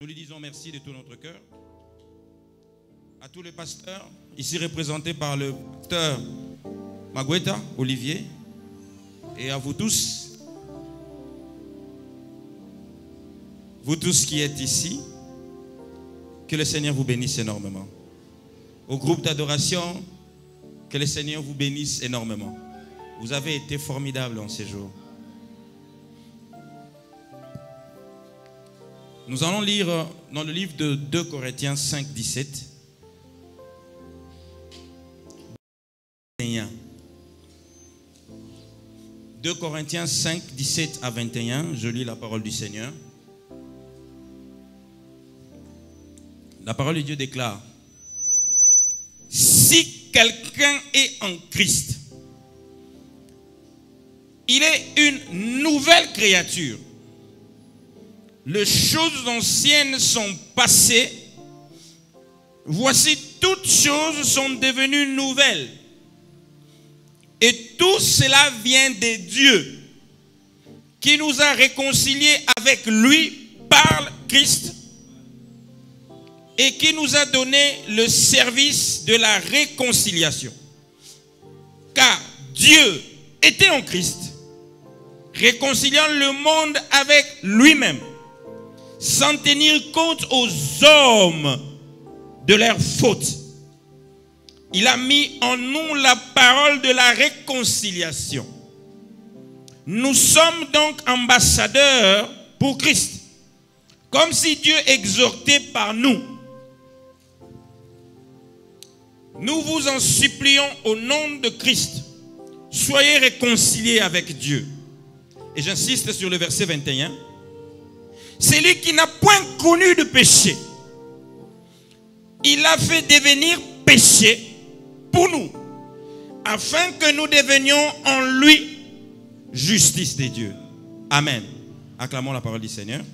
Nous lui disons merci de tout notre cœur. À tous les pasteurs, ici représentés par le pasteur Magweta, Olivier, et à vous tous qui êtes ici, que le Seigneur vous bénisse énormément. Au groupe d'adoration, que le Seigneur vous bénisse énormément. Vous avez été formidables en ces jours. Nous allons lire dans le livre de 2 Corinthiens 5, 17. 2 Corinthiens 5, 17 à 21. Je lis la parole du Seigneur. La parole de Dieu déclare: si quelqu'un est en Christ, il est une nouvelle créature. Les choses anciennes sont passées. Voici, toutes choses sont devenues nouvelles. Et tout cela vient de Dieu, qui nous a réconciliés avec lui par Christ et qui nous a donné le service de la réconciliation. Car Dieu était en Christ, réconciliant le monde avec lui-même, sans tenir compte aux hommes de leurs fautes. Il a mis en nous la parole de la réconciliation. Nous sommes donc ambassadeurs pour Christ, comme si Dieu exhortait par nous. Nous vous en supplions au nom de Christ, soyez réconciliés avec Dieu. Et j'insiste sur le verset 21. Celui qui n'a point connu de péché, il a fait devenir péché pour nous, afin que nous devenions en lui justice de Dieu. Amen. Acclamons la parole du Seigneur.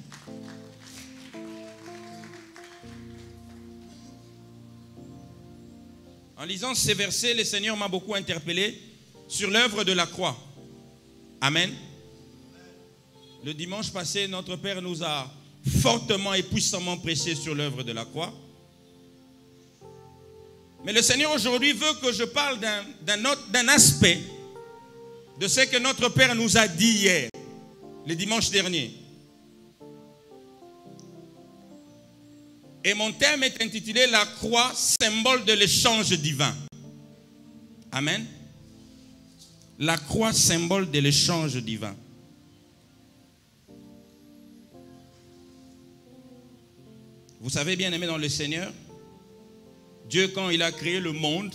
En lisant ces versets, le Seigneur m'a beaucoup interpellé sur l'œuvre de la croix. Amen. Le dimanche passé, notre Père nous a fortement et puissamment prêché sur l'œuvre de la croix. Mais le Seigneur aujourd'hui veut que je parle d'un aspect de ce que notre Père nous a dit hier, le dimanche dernier. Et mon thème est intitulé « La croix, symbole de l'échange divin ». Amen. La croix, symbole de l'échange divin. Vous savez, bien aimé dans le Seigneur, Dieu, quand il a créé le monde,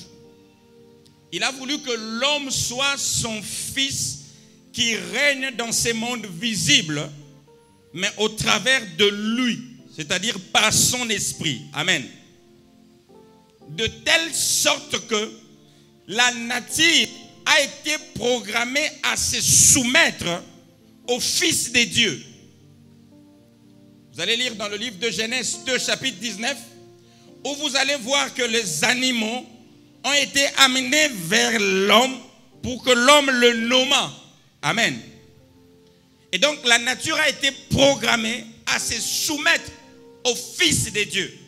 il a voulu que l'homme soit son fils qui règne dans ces mondes visibles, mais au travers de lui, c'est-à-dire par son esprit. Amen. De telle sorte que la nature a été programmée à se soumettre au Fils de Dieu. Vous allez lire dans le livre de Genèse 2, chapitre 19, où vous allez voir que les animaux ont été amenés vers l'homme pour que l'homme le nommât. Amen. Et donc la nature a été programmée à se soumettre au Fils de Dieu.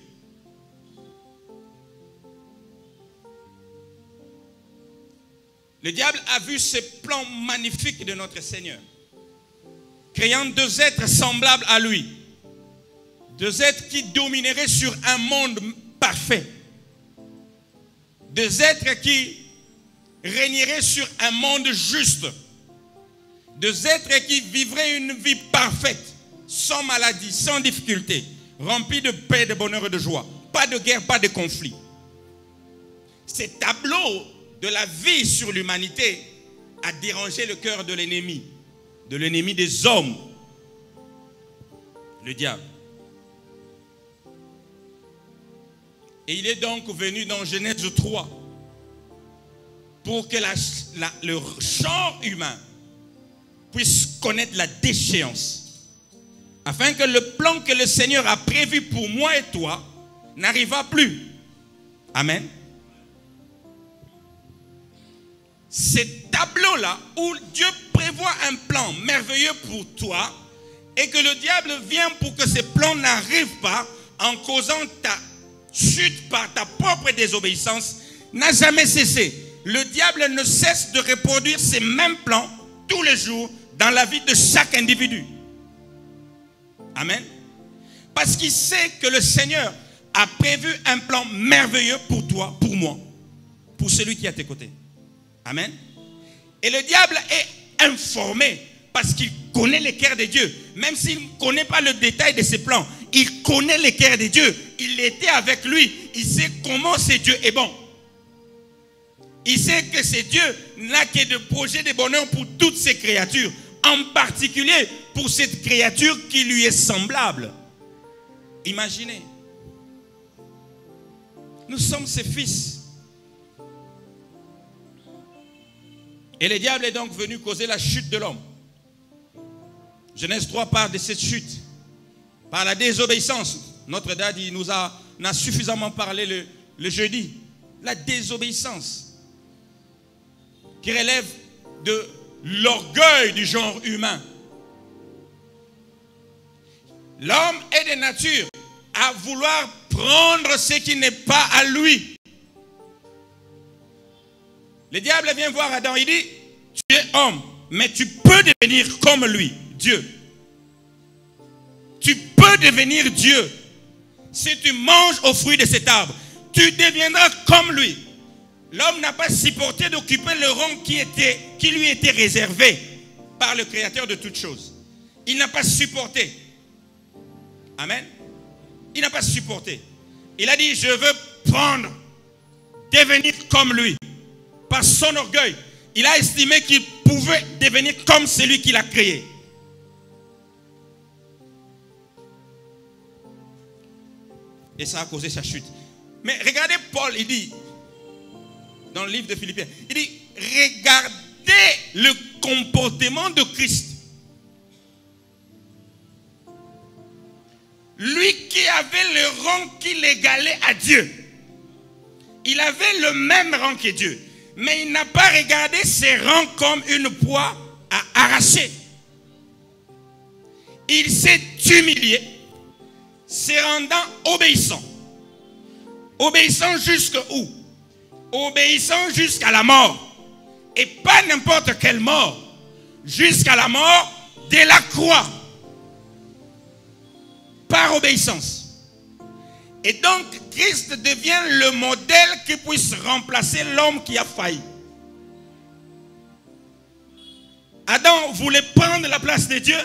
Le diable a vu ce plan magnifique de notre Seigneur, créant deux êtres semblables à lui. Deux êtres qui domineraient sur un monde parfait. Deux êtres qui régneraient sur un monde juste. Deux êtres qui vivraient une vie parfaite, sans maladie, sans difficulté, remplis de paix, de bonheur et de joie. Pas de guerre, pas de conflit. Ce tableau de la vie sur l'humanité a dérangé le cœur de l'ennemi des hommes, le diable. Et il est donc venu dans Genèse 3 pour que le genre humain puisse connaître la déchéance, afin que le plan que le Seigneur a prévu pour moi et toi n'arrivera plus. Amen. Ce tableau-là où Dieu prévoit un plan merveilleux pour toi et que le diable vient pour que ces plans n'arrivent pas en causant ta chute par ta propre désobéissance, n'a jamais cessé. Le diable ne cesse de reproduire ces mêmes plans tous les jours dans la vie de chaque individu. Amen. Parce qu'il sait que le Seigneur a prévu un plan merveilleux pour toi, pour moi, pour celui qui est à tes côtés. Amen. Et le diable est informé parce qu'il connaît les cœurs de Dieu. Même s'il ne connaît pas le détail de ses plans, il connaît les cœurs de Dieu. Il était avec lui. Il sait comment ce Dieu est bon. Il sait que ce Dieu n'a que de projets de bonheur pour toutes ses créatures. En particulier pour cette créature qui lui est semblable. Imaginez. Nous sommes ses fils. Et le diable est donc venu causer la chute de l'homme. Genèse 3 parle de cette chute. Par la désobéissance. Notre daddy nous a suffisamment parlé le jeudi. La désobéissance. Qui relève de l'orgueil du genre humain. L'homme est de nature à vouloir prendre ce qui n'est pas à lui. Le diable vient voir Adam, il dit, tu es homme, mais tu peux devenir comme lui, Dieu. Tu peux devenir Dieu. Si tu manges au fruit de cet arbre, tu deviendras comme lui. L'homme n'a pas supporté d'occuper le rang qui lui était réservé par le Créateur de toutes choses. Il n'a pas supporté. Amen. Il n'a pas supporté. Il a dit, je veux prendre, devenir comme lui. Par son orgueil, il a estimé qu'il pouvait devenir comme celui qui l'a créé. Et ça a causé sa chute. Mais regardez Paul, il dit, dans le livre de Philippiens, il dit, regardez le comportement de Christ. Lui qui avait le rang qui l'égalait à Dieu. Il avait le même rang que Dieu. Mais il n'a pas regardé ses rangs comme une proie à arracher. Il s'est humilié, se rendant obéissant. Obéissant jusqu'où? Obéissant jusqu'à la mort. Et pas n'importe quelle mort. Jusqu'à la mort de la croix. Par obéissance. Et donc, Christ devient le modèle qui puisse remplacer l'homme qui a failli. Adam voulait prendre la place de Dieu.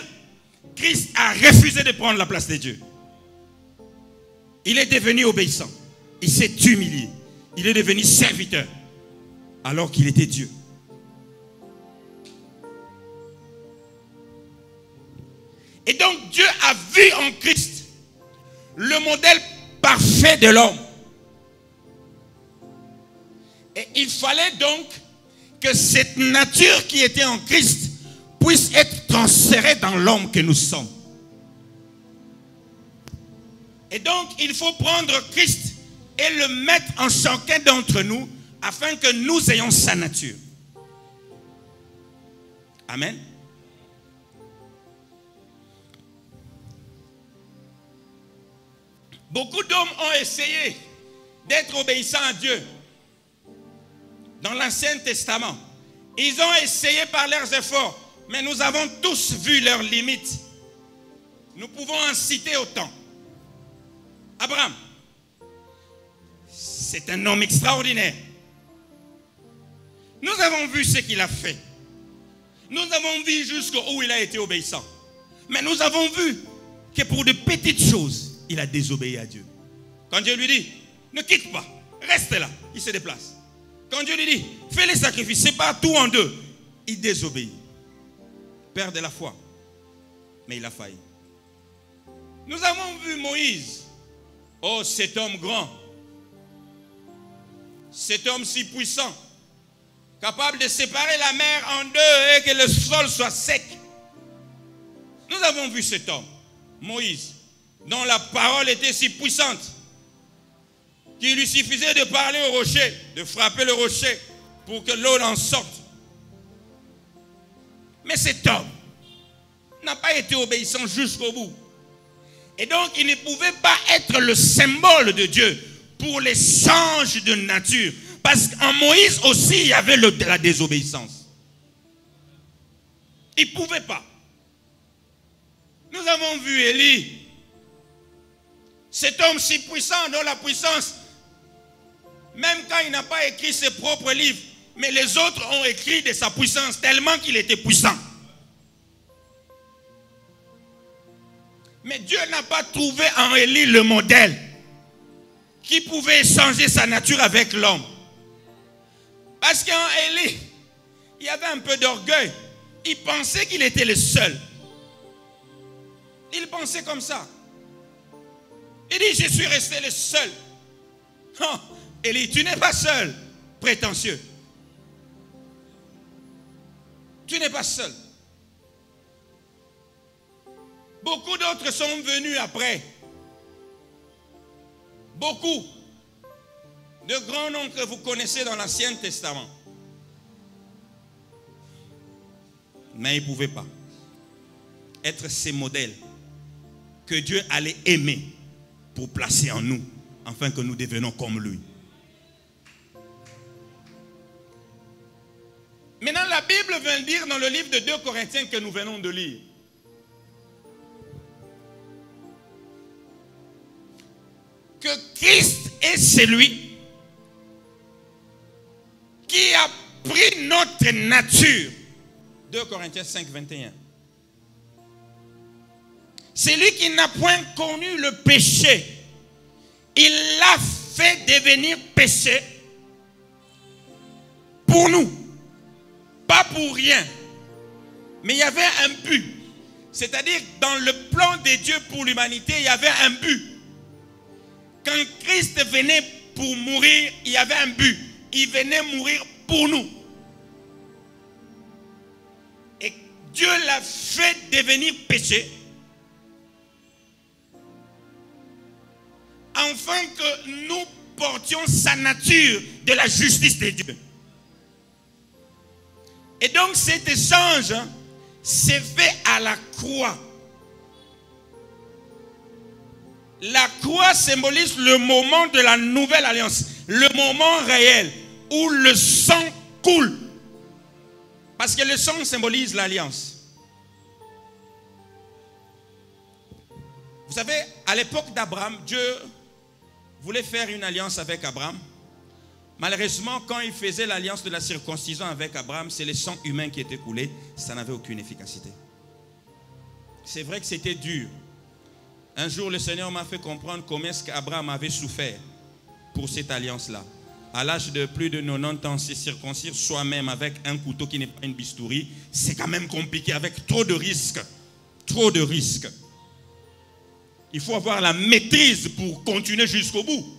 Christ a refusé de prendre la place de Dieu. Il est devenu obéissant. Il s'est humilié. Il est devenu serviteur. Alors qu'il était Dieu. Et donc, Dieu a vu en Christ le modèle parfait de l'homme. Et il fallait donc que cette nature qui était en Christ puisse être transférée dans l'homme que nous sommes. Et donc il faut prendre Christ et le mettre en chacun d'entre nous afin que nous ayons sa nature. Amen. Beaucoup d'hommes ont essayé d'être obéissants à Dieu dans l'Ancien Testament. Ils ont essayé par leurs efforts, mais nous avons tous vu leurs limites. Nous pouvons en citer autant. Abraham, c'est un homme extraordinaire. Nous avons vu ce qu'il a fait. Nous avons vu jusqu'où il a été obéissant. Mais nous avons vu que pour de petites choses, il a désobéi à Dieu. Quand Dieu lui dit, ne quitte pas, reste là, il se déplace. Quand Dieu lui dit, fais les sacrifices, sépare tout en deux, il désobéit. Père de la foi. Mais il a failli. Nous avons vu Moïse. Oh, cet homme grand. Cet homme si puissant. Capable de séparer la mer en deux et que le sol soit sec. Nous avons vu cet homme, Moïse, dont la parole était si puissante qu'il lui suffisait de parler au rocher, de frapper le rocher pour que l'eau en sorte. Mais cet homme n'a pas été obéissant jusqu'au bout. Et donc, il ne pouvait pas être le symbole de Dieu pour les changes de nature. Parce qu'en Moïse aussi, il y avait la désobéissance. Il ne pouvait pas. Nous avons vu Élie, cet homme si puissant dont la puissance, même quand il n'a pas écrit ses propres livres, mais les autres ont écrit de sa puissance tellement qu'il était puissant. Mais Dieu n'a pas trouvé en Élie le modèle qui pouvait changer sa nature avec l'homme. Parce qu'en Élie, il y avait un peu d'orgueil. Il pensait qu'il était le seul. Il pensait comme ça. Il dit, je suis resté le seul. Oh, Élie, tu n'es pas seul, prétentieux. Tu n'es pas seul. Beaucoup d'autres sont venus après. Beaucoup de grands noms que vous connaissez dans l'Ancien Testament. Mais ils ne pouvaient pas être ces modèles que Dieu allait aimer pour placer en nous, afin que nous devenions comme lui. Maintenant, la Bible vient dire dans le livre de 2 Corinthiens que nous venons de lire, que Christ est celui qui a pris notre nature. 2 Corinthiens 5, 21. C'est lui qui n'a point connu le péché. Il l'a fait devenir péché pour nous. Pas pour rien. Mais il y avait un but. C'est-à-dire, dans le plan de Dieu pour l'humanité, il y avait un but. Quand Christ venait pour mourir, il y avait un but. Il venait mourir pour nous. Et Dieu l'a fait devenir péché, afin que nous portions sa nature de la justice de Dieu. Et donc cet échange s'est fait à la croix. La croix symbolise le moment de la nouvelle alliance, le moment réel où le sang coule. Parce que le sang symbolise l'alliance. Vous savez, à l'époque d'Abraham, Dieu voulait faire une alliance avec Abraham. Malheureusement, quand il faisait l'alliance de la circoncision avec Abraham, c'est le sang humain qui était coulé. Ça n'avait aucune efficacité. C'est vrai que c'était dur. Un jour, le Seigneur m'a fait comprendre comment est-ce qu'Abraham avait souffert pour cette alliance-là. À l'âge de plus de 90 ans, se circoncire soi-même avec un couteau qui n'est pas une bistouri, c'est quand même compliqué, avec trop de risques. Trop de risques. Il faut avoir la maîtrise pour continuer jusqu'au bout.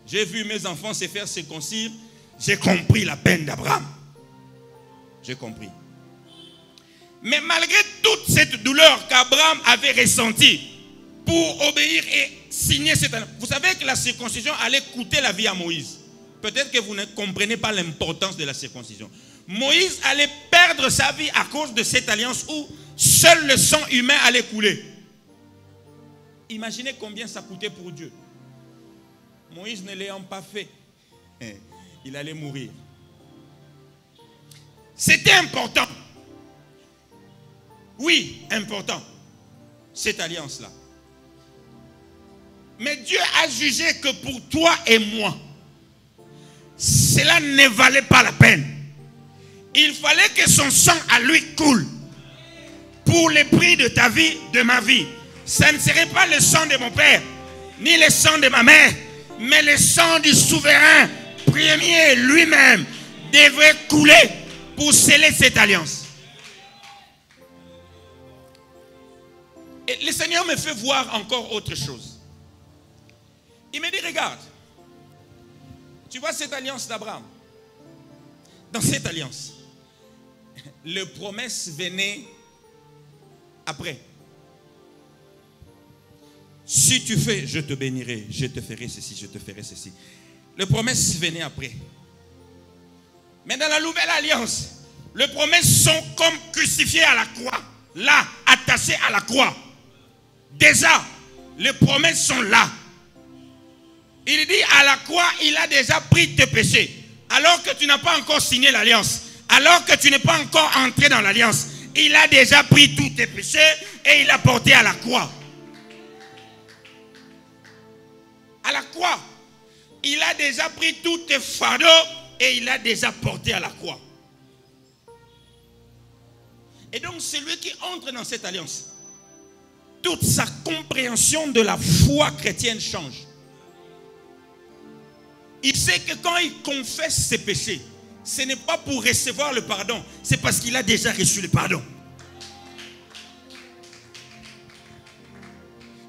J'ai vu mes enfants se faire circoncire. J'ai compris la peine d'Abraham. J'ai compris. Mais malgré toute cette douleur qu'Abraham avait ressentie pour obéir et signer cette alliance, vous savez que la circoncision allait coûter la vie à Moïse. Peut-être que vous ne comprenez pas l'importance de la circoncision. Moïse allait perdre sa vie à cause de cette alliance où seul le sang humain allait couler. Imaginez combien ça coûtait pour Dieu. Moïse ne l'ayant pas fait, il allait mourir. C'était important. Oui, important. Cette alliance-là. Mais Dieu a jugé que pour toi et moi, cela ne valait pas la peine. Il fallait que son sang à lui coule. Pour le prix de ta vie, de ma vie. Ça ne serait pas le sang de mon père, ni le sang de ma mère, mais le sang du souverain premier lui-même devrait couler pour sceller cette alliance. Et le Seigneur me fait voir encore autre chose. Il me dit, regarde, tu vois cette alliance d'Abraham. Dans cette alliance, les promesses venaient après. Si tu fais, je te bénirai, je te ferai ceci, je te ferai ceci. Les promesses venaient après. Mais dans la nouvelle alliance, les promesses sont comme crucifiées à la croix. Là, à passé à la croix. Déjà, les promesses sont là. Il dit à la croix, il a déjà pris tes péchés. Alors que tu n'as pas encore signé l'alliance. Alors que tu n'es pas encore entré dans l'alliance. Il a déjà pris tous tes péchés et il l'a porté à la croix. À la croix. Il a déjà pris tous tes fardeaux et il l'a déjà porté à la croix. Et donc celui qui entre dans cette alliance, toute sa compréhension de la foi chrétienne change. Il sait que quand il confesse ses péchés, ce n'est pas pour recevoir le pardon, c'est parce qu'il a déjà reçu le pardon.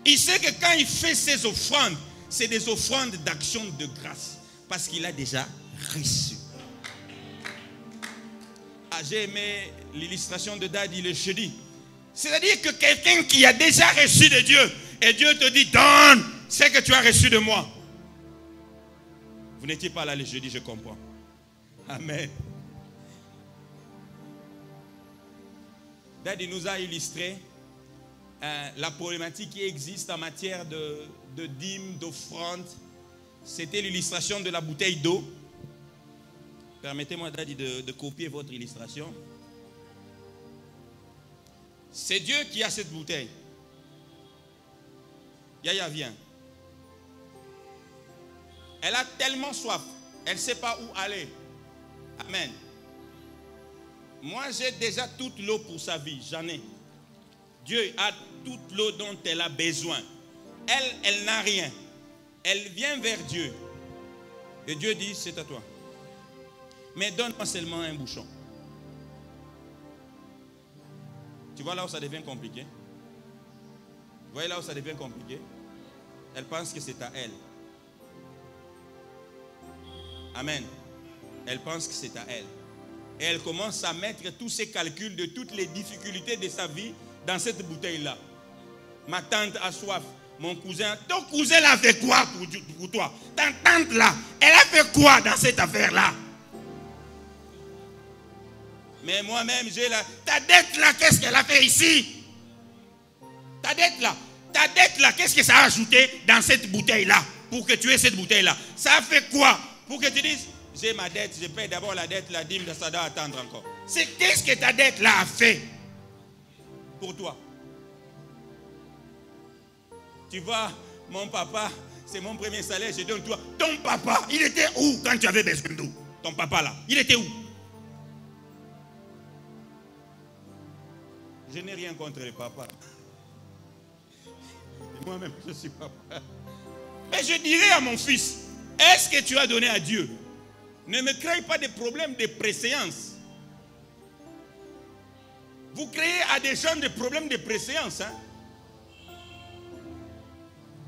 Il sait que quand il fait ses offrandes, c'est des offrandes d'action de grâce, parce qu'il a déjà reçu. Ah, j'ai aimé l'illustration de Daddy le jeudi. C'est-à-dire que quelqu'un qui a déjà reçu de Dieu, et Dieu te dit, donne ce que tu as reçu de moi. Vous n'étiez pas là le jeudi, je comprends. Amen. Daddy nous a illustré la problématique qui existe en matière de dîmes, d'offrandes. C'était l'illustration de la bouteille d'eau. Permettez-moi, Daddy, de copier votre illustration. C'est Dieu qui a cette bouteille. Yaya, viens. Elle a tellement soif, elle ne sait pas où aller. Amen. Moi, j'ai déjà toute l'eau pour sa vie, j'en ai. Dieu a toute l'eau dont elle a besoin. Elle n'a rien. Elle vient vers Dieu. Et Dieu dit, c'est à toi. Mais donne-moi seulement un bouchon. Tu vois là où ça devient compliqué? Vous voyez là où ça devient compliqué? Elle pense que c'est à elle. Amen. Elle pense que c'est à elle. Et elle commence à mettre tous ses calculs de toutes les difficultés de sa vie dans cette bouteille-là. Ma tante a soif. Mon cousin, ton cousin a fait quoi pour toi? Ta tante là, elle a fait quoi dans cette affaire-là? Mais moi-même, j'ai la... Ta dette là, qu'est-ce qu'elle a fait ici? Ta dette là, qu'est-ce que ça a ajouté dans cette bouteille-là? Pour que tu aies cette bouteille-là. Ça a fait quoi? Pour que tu dises, j'ai ma dette, je paye d'abord la dette, la dîme, ça doit attendre encore. C'est qu'est-ce que ta dette là a fait pour toi? Tu vois, mon papa, c'est mon premier salaire, je donne toi. Ton papa, il était où quand tu avais besoin d'eau? Ton papa là, il était où? Je n'ai rien contre les papas. Moi-même, je suis papa. Mais je dirais à mon fils, est-ce que tu as donné à Dieu? Ne me crée pas des problèmes de préséance. Vous créez à des gens des problèmes de préséance. Hein?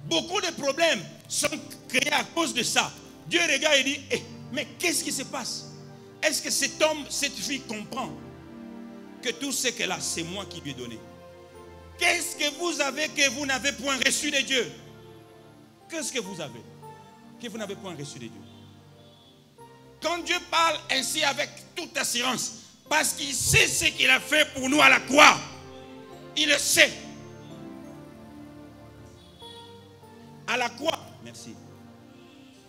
Beaucoup de problèmes sont créés à cause de ça. Dieu regarde et dit, mais qu'est-ce qui se passe? Est-ce que cet homme, cette fille comprend que tout ce qu'elle a, c'est moi qui lui ai donné? Qu'est-ce que vous avez que vous n'avez point reçu de Dieu? Qu'est-ce que vous avez que vous n'avez point reçu de Dieu? Quand Dieu parle ainsi avec toute assurance, parce qu'il sait ce qu'il a fait pour nous à la croix, il le sait. À la croix, merci.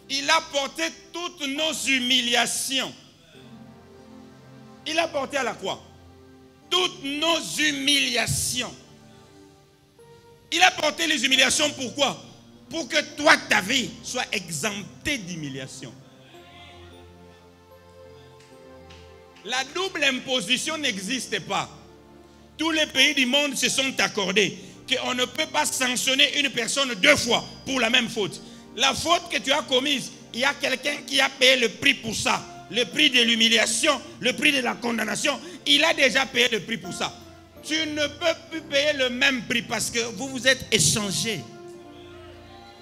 Il a porté toutes nos humiliations. Il a porté à la croix toutes nos humiliations. Il a porté les humiliations, pourquoi? Pour que toi, ta vie soit exemptée d'humiliation. La double imposition n'existe pas. Tous les pays du monde se sont accordés qu'on ne peut pas sanctionner une personne deux fois pour la même faute. La faute que tu as commise, il y a quelqu'un qui a payé le prix pour ça. Le prix de l'humiliation, le prix de la condamnation. Il a déjà payé le prix pour ça. Tu ne peux plus payer le même prix parce que vous vous êtes échangés.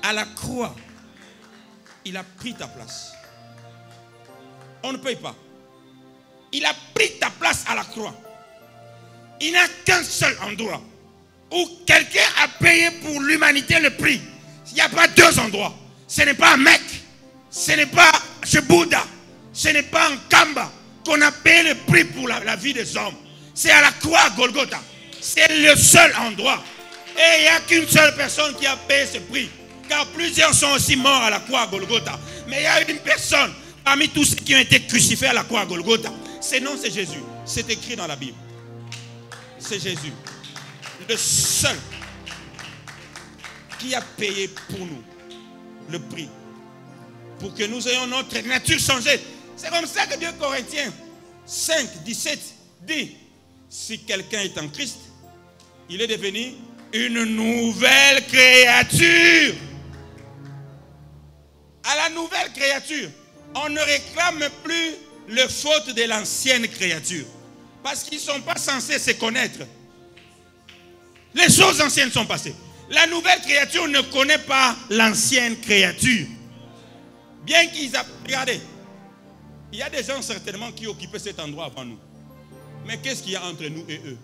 À la croix, il a pris ta place. On ne paye pas. Il a pris ta place à la croix. Il n'y a qu'un seul endroit où quelqu'un a payé pour l'humanité le prix. Il n'y a pas deux endroits. Ce n'est pas à Mecque. Ce n'est pas chez Bouddha. Ce n'est pas en Kamba qu'on a payé le prix pour la vie des hommes. C'est à la croix à Golgotha. C'est le seul endroit. Et il n'y a qu'une seule personne qui a payé ce prix. Car plusieurs sont aussi morts à la croix à Golgotha. Mais il y a une personne parmi tous ceux qui ont été crucifiés à la croix à Golgotha. Son nom, c'est Jésus. C'est écrit dans la Bible. C'est Jésus. Le seul qui a payé pour nous le prix. Pour que nous ayons notre nature changée. C'est comme ça que 2 Corinthiens 5, 17 dit, si quelqu'un est en Christ, il est devenu une nouvelle créature. À la nouvelle créature, on ne réclame plus les fautes de l'ancienne créature. Parce qu'ils ne sont pas censés se connaître. Les choses anciennes sont passées. La nouvelle créature ne connaît pas l'ancienne créature. Bien qu'ils aient... Regardez, il y a des gens certainement qui occupaient cet endroit avant nous. Mais qu'est-ce qu'il y a entre nous et eux?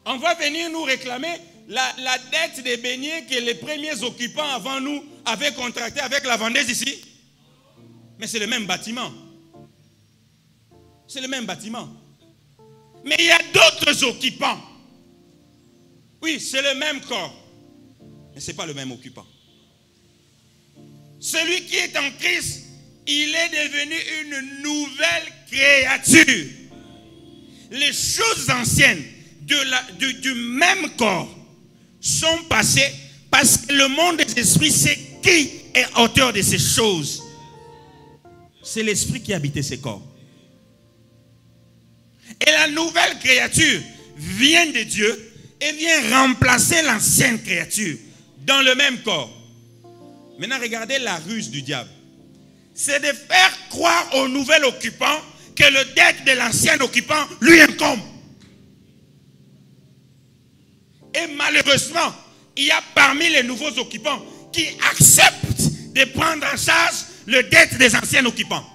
On va venir nous réclamer la dette des beignets que les premiers occupants avant nous avaient contracté avec la vendeuse ici. Mais c'est le même bâtiment. C'est le même bâtiment. Mais il y a d'autres occupants. Oui, c'est le même corps. Mais ce n'est pas le même occupant. Celui qui est en Christ, il est devenu une nouvelle créature. Les choses anciennes du même corps sont passées parce que le monde des esprits sait qui est auteur de ces choses. C'est l'esprit qui habitait ces corps. Et la nouvelle créature vient de Dieu et vient remplacer l'ancienne créature dans le même corps. Maintenant, regardez la ruse du diable. C'est de faire croire au nouvel occupant que le dette de l'ancien occupant lui incombe. Et malheureusement, il y a parmi les nouveaux occupants qui acceptent de prendre en charge le dette des anciens occupants.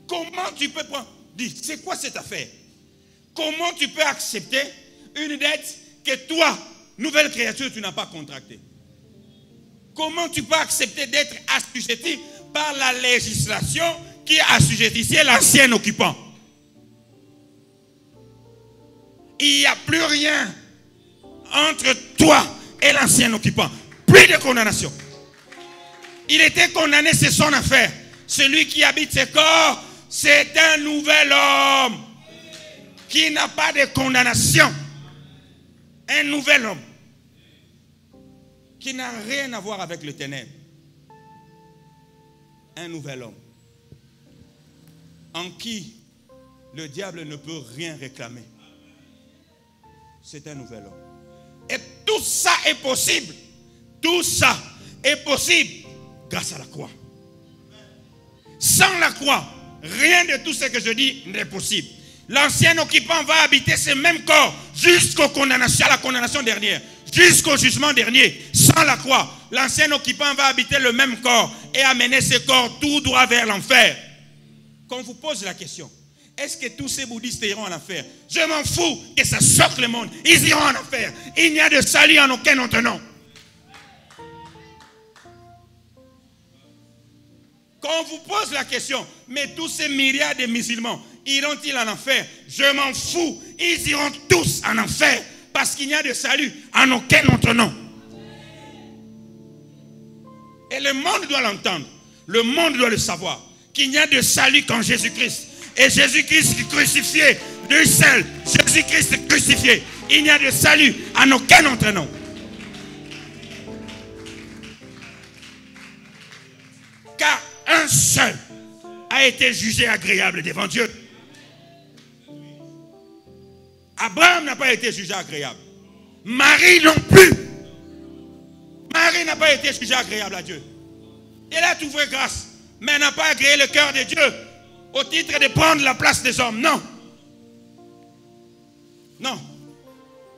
Comment tu peux prendre? Dis, c'est quoi cette affaire? Comment tu peux accepter une dette que toi, nouvelle créature, tu n'as pas contractée? Comment tu peux accepter d'être assujetti par la législation qui assujettissait l'ancien occupant? Il n'y a plus rien entre toi et l'ancien occupant. Plus de condamnation. Il était condamné, c'est son affaire. Celui qui habite ce corps, c'est un nouvel homme qui n'a pas de condamnation. Un nouvel homme qui n'a rien à voir avec le ténèbre. Un nouvel homme en qui le diable ne peut rien réclamer. C'est un nouvel homme. Et tout ça est possible. Tout ça est possible grâce à la croix. Sans la croix, rien de tout ce que je dis n'est possible. L'ancien occupant va habiter ce même corps jusqu'à la condamnation dernière, jusqu'au jugement dernier. Sans la croix, l'ancien occupant va habiter le même corps et amener ce corps tout droit vers l'enfer. Quand on vous pose la question, est-ce que tous ces bouddhistes iront en enfer? Je m'en fous que ça choque le monde. Ils iront en enfer. Il n'y a de salut en aucun autre nom. Quand on vous pose la question, mais tous ces milliards de musulmans iront-ils en enfer? Je m'en fous. Ils iront tous en enfer parce qu'il n'y a de salut en aucun autre nom. Et le monde doit l'entendre. Le monde doit le savoir. Qu'il n'y a de salut qu'en Jésus-Christ. Et Jésus-Christ crucifié, lui seul, Jésus-Christ crucifié. Il n'y a de salut en aucun autre nom. Car un seul a été jugé agréable devant Dieu. Abraham n'a pas été jugé agréable. Marie non plus. Marie n'a pas été jugée agréable à Dieu. Elle a trouvé grâce, mais elle n'a pas agréé le cœur de Dieu au titre de prendre la place des hommes. Non. Non.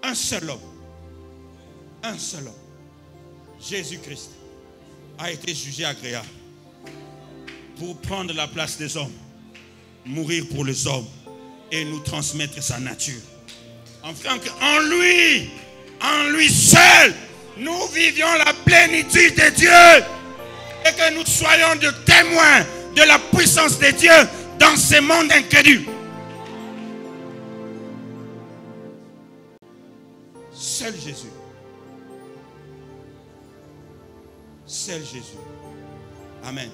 Un seul homme. Un seul homme. Jésus-Christ a été jugé agréable pour prendre la place des hommes, mourir pour les hommes et nous transmettre sa nature. En lui seul, nous vivions la plénitude de Dieu et que nous soyons de témoins de la puissance de Dieu dans ce monde incrédule. Seul Jésus. Seul Jésus. Amen.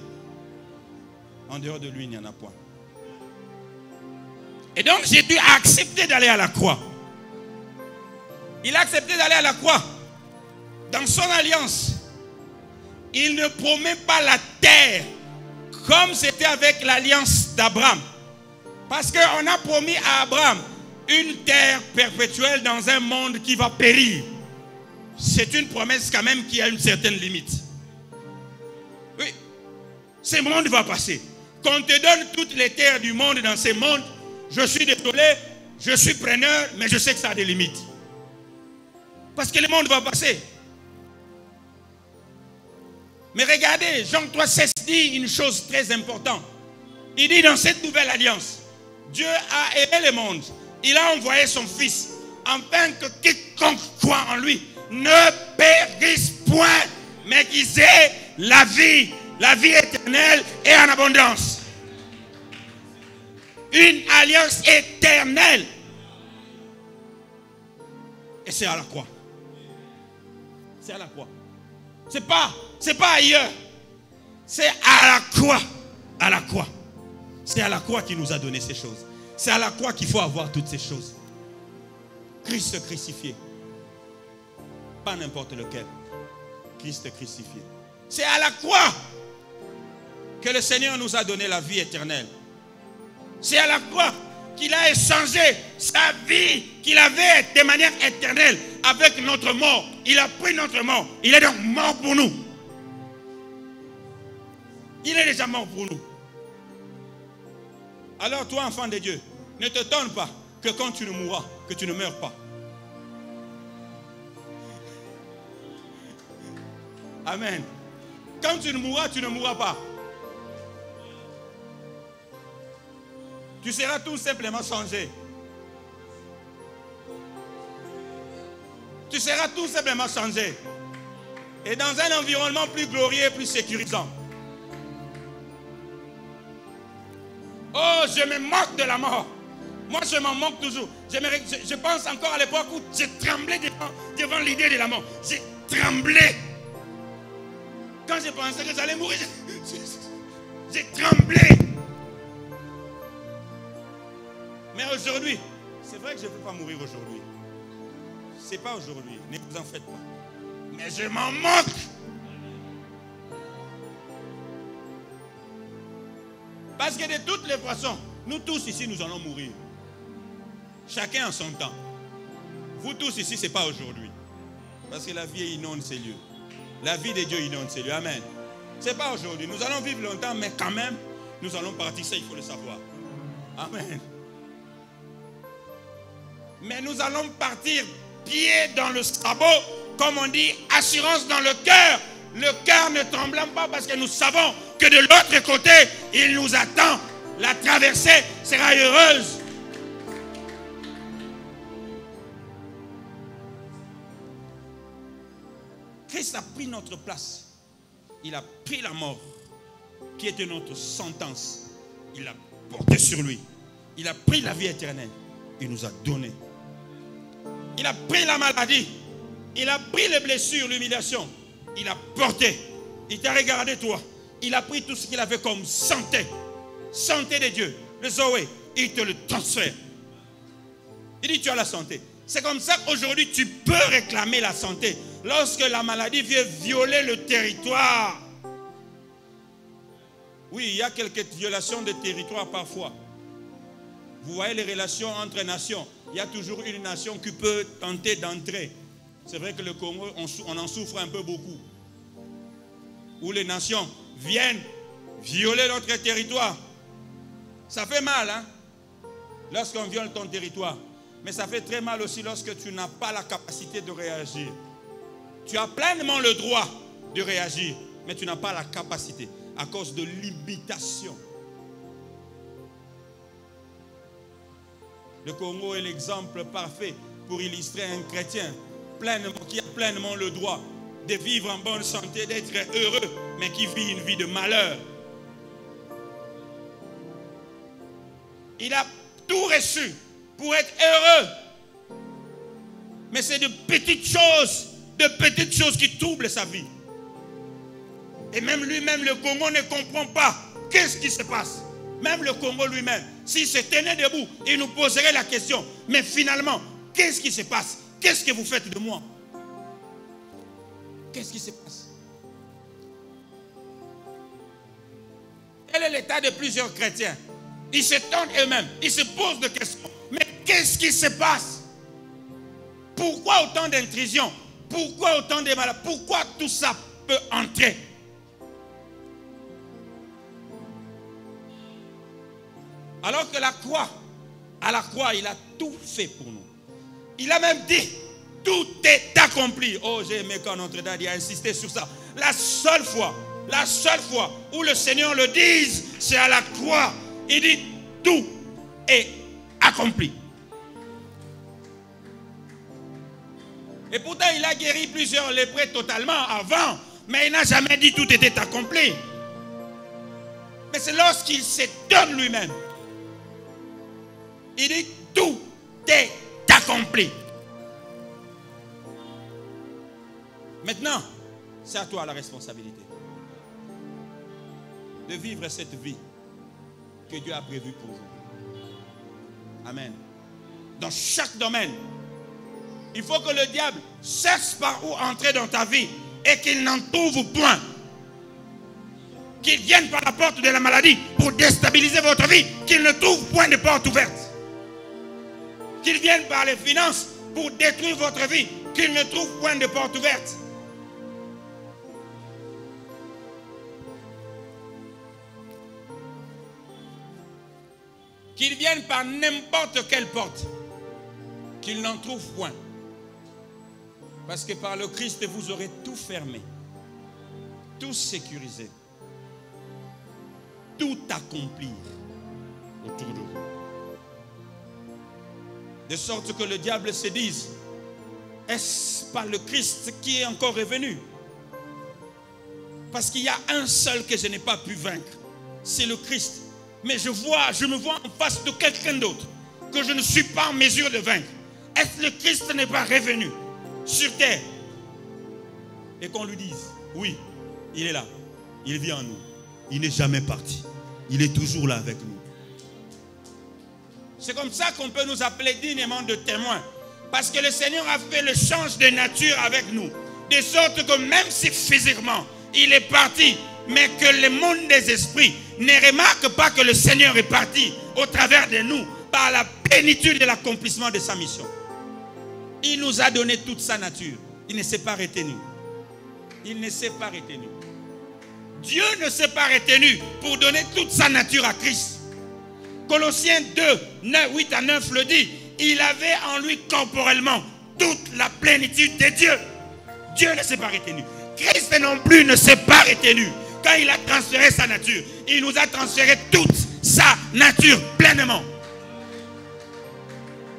En dehors de lui, il n'y en a point. Et donc Jésus a accepté d'aller à la croix. Il a accepté d'aller à la croix. Dans son alliance, il ne promet pas la terre comme c'était avec l'alliance d'Abraham. Parce qu'on a promis à Abraham une terre perpétuelle dans un monde qui va périr. C'est une promesse quand même qui a une certaine limite. Oui, ce monde va passer. Qu'on te donne toutes les terres du monde dans ce monde, je suis désolé, je suis preneur, mais je sais que ça a des limites. Parce que le monde va passer. Mais regardez, Jean 3,16 dit une chose très importante. Il dit dans cette nouvelle alliance, Dieu a aimé le monde. Il a envoyé son Fils, afin que quiconque croit en lui ne périsse point, mais qu'ils aient la vie éternelle et en abondance. Une alliance éternelle. Et c'est à la croix. C'est à la croix. C'est pas ailleurs. C'est à la croix. À la croix. C'est à la croix qu'il nous a donné ces choses. C'est à la croix qu'il faut avoir toutes ces choses. Christ crucifié. Pas n'importe lequel. Christ crucifié. C'est à la croix que le Seigneur nous a donné la vie éternelle. C'est à la croix qu'il a échangé sa vie qu'il avait de manière éternelle avec notre mort. Il a pris notre mort. Il est donc mort pour nous. Il est déjà mort pour nous. Alors toi, enfant de Dieu, ne te donne pas que quand tu ne mourras, que tu ne meurs pas. Amen. Quand tu ne mourras, tu ne mourras pas. Tu seras tout simplement changé. Tu seras tout simplement changé. Et dans un environnement plus glorieux et plus sécurisant. Oh, je me moque de la mort. Moi, je m'en moque toujours. Je pense encore à l'époque où j'ai tremblé devant l'idée de la mort. J'ai tremblé. Quand j'ai pensé que j'allais mourir, j'ai tremblé. Mais aujourd'hui, c'est vrai que je ne peux pas mourir aujourd'hui. Ce n'est pas aujourd'hui, ne vous en faites pas. Mais je m'en moque. Parce que de toutes les façons, nous tous ici, nous allons mourir. Chacun en son temps. Vous tous ici, ce n'est pas aujourd'hui. Parce que la vie inonde ces lieux. La vie de Dieu inonde ces lieux. Amen. Ce n'est pas aujourd'hui. Nous allons vivre longtemps, mais quand même, nous allons partir. Ça, il faut le savoir. Amen. Mais nous allons partir pied dans le sabot, comme on dit, assurance dans le cœur. Le cœur ne tremblant pas parce que nous savons que de l'autre côté, il nous attend. La traversée sera heureuse. Christ a pris notre place. Il a pris la mort qui était notre sentence. Il l'a porté sur lui. Il a pris la vie éternelle. Il nous a donné. Il a pris la maladie. Il a pris les blessures, l'humiliation. Il a porté. Il t'a regardé toi. Il a pris tout ce qu'il avait comme santé. Santé de Dieu. Le Zoé. Il te le transfère. Il dit tu as la santé. C'est comme ça qu'aujourd'hui tu peux réclamer la santé. Lorsque la maladie vient violer le territoire. Oui, il y a quelques violations de territoire parfois. Vous voyez les relations entre nations. Il y a toujours une nation qui peut tenter d'entrer. C'est vrai que le Congo, on en souffre un peu beaucoup. Où les nations viennent violer notre territoire. Ça fait mal, hein? Lorsqu'on viole ton territoire. Mais ça fait très mal aussi lorsque tu n'as pas la capacité de réagir. Tu as pleinement le droit de réagir, mais tu n'as pas la capacité à cause de l'imitation. Le Congo est l'exemple parfait pour illustrer un chrétien qui a pleinement le droit de vivre en bonne santé, d'être heureux, mais qui vit une vie de malheur. Il a tout reçu pour être heureux. Mais c'est de petites choses qui troublent sa vie. Et même lui-même, le Congo ne comprend pas qu'est-ce qui se passe. Même le Congo lui-même, s'il se tenait debout, il nous poserait la question. Mais finalement, qu'est-ce qui se passe? Qu'est-ce que vous faites de moi? Qu'est-ce qui se passe? Quel est l'état de plusieurs chrétiens? Ils se tendent eux-mêmes, ils se posent des questions. Mais qu'est-ce qui se passe? Pourquoi autant d'intrusions? Pourquoi autant de malades? Pourquoi tout ça peut entrer? Alors que à la croix, il a tout fait pour nous. Il a même dit, tout est accompli. Oh, j'ai aimé quand Notre-Dame a insisté sur ça. La seule fois où le Seigneur le dise, c'est à la croix. Il dit, tout est accompli. Et pourtant, il a guéri plusieurs lépreux totalement avant, mais il n'a jamais dit tout était accompli. Mais c'est lorsqu'il se donne lui-même. Il dit tout est accompli. Maintenant, c'est à toi la responsabilité de vivre cette vie que Dieu a prévue pour vous. Amen. Dans chaque domaine, il faut que le diable cherche par où entrer dans ta vie et qu'il n'en trouve point. Qu'il vienne par la porte de la maladie pour déstabiliser votre vie, qu'il ne trouve point de porte ouverte. Qu'il vienne par les finances pour détruire votre vie, qu'il ne trouve point de porte ouverte. Qu'il vienne par n'importe quelle porte, qu'il n'en trouve point. Parce que par le Christ, vous aurez tout fermé, tout sécurisé, tout accompli autour de vous. De sorte que le diable se dise, est-ce pas le Christ qui est encore revenu? Parce qu'il y a un seul que je n'ai pas pu vaincre, c'est le Christ. Mais je me vois en face de quelqu'un d'autre que je ne suis pas en mesure de vaincre. Est-ce que le Christ n'est pas revenu sur terre? Et qu'on lui dise, oui, il est là, il vit en nous, il n'est jamais parti, il est toujours là avec nous. C'est comme ça qu'on peut nous appeler dignement de témoins, parce que le Seigneur a fait le change de nature avec nous, de sorte que même si physiquement il est parti, mais que le monde des esprits ne remarque pas que le Seigneur est parti au travers de nous par la plénitude de l'accomplissement de sa mission. Il nous a donné toute sa nature. Il ne s'est pas retenu. Il ne s'est pas retenu. Dieu ne s'est pas retenu pour donner toute sa nature à Christ. Colossiens 2, 8 à 9 le dit. Il avait en lui corporellement toute la plénitude de Dieu. Dieu ne s'est pas retenu. Christ non plus ne s'est pas retenu. Quand il a transféré sa nature, il nous a transféré toute sa nature pleinement.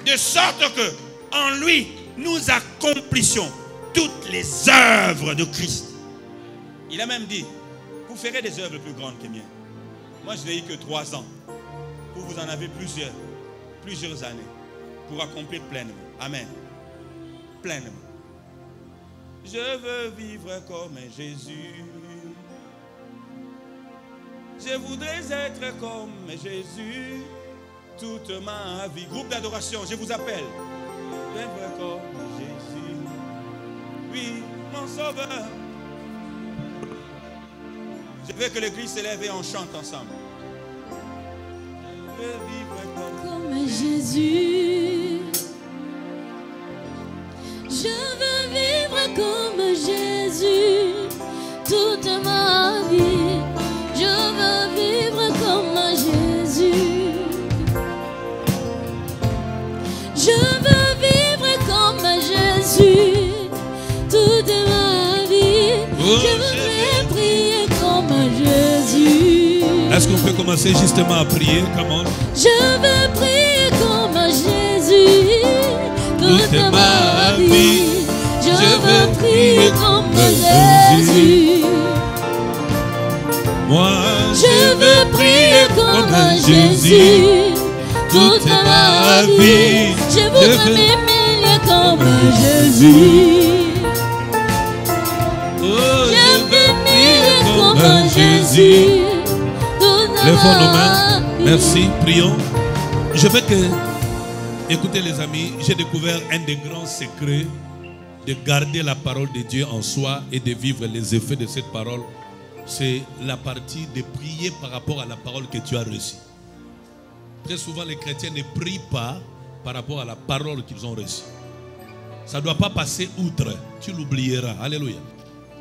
De sorte que en lui, nous accomplissions toutes les œuvres de Christ. Il a même dit, vous ferez des œuvres plus grandes que miennes. Moi, je n'ai eu que 3 ans. Vous en avez plusieurs années pour accomplir pleinement. Amen. Pleinement. Je veux vivre comme Jésus. Je voudrais être comme Jésus toute ma vie. Groupe d'adoration, je vous appelle. Vivre comme Jésus. Oui, mon sauveur. Je veux que l'église s'élève et on chante ensemble. Je veux vivre comme Jésus. Je veux vivre comme Jésus toute ma vie. Je veux vivre comme Jésus. Je veux vivre comme Jésus toute ma vie. Je voudrais prier comme Jésus. Est-ce qu'on peut commencer justement à prier? Comment? Je veux prier comme Jésus toute ma vie. Je veux prier comme Jésus. Moi, Je veux prier comme Jésus toute ma vie. Je voudrais m'humilier comme Jésus. Oh, Je veux m'humilier comme Jésus. Lèvons nos mains. Merci. Prions. Je veux que, écoutez les amis, j'ai découvert un des grands secrets de garder la parole de Dieu en soi et de vivre les effets de cette parole. C'est la partie de prier par rapport à la parole que tu as reçue. Très souvent, les chrétiens ne prient pas par rapport à la parole qu'ils ont reçue. Ça ne doit pas passer outre. Tu l'oublieras. Alléluia.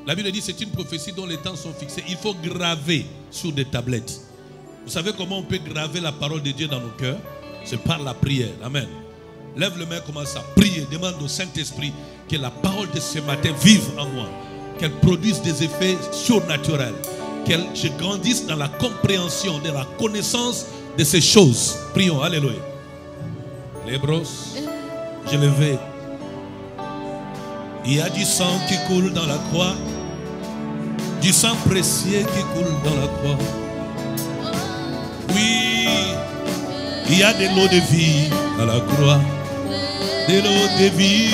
La Bible dit que c'est une prophétie dont les temps sont fixés. Il faut graver sur des tablettes. Vous savez comment on peut graver la parole de Dieu dans nos cœurs? C'est par la prière. Amen. Lève le main, commence à prier. Demande au Saint-Esprit que la parole de ce matin vive en moi. Qu'elle produise des effets surnaturels. Qu'elle je grandisse dans la compréhension, dans la connaissance de ces choses. Prions. Alléluia. Les brosses, je le vais. Il y a du sang qui coule dans la croix. Du sang précieux qui coule dans la croix. Oui, il y a de l'eau de vie à la croix. De l'eau de vie.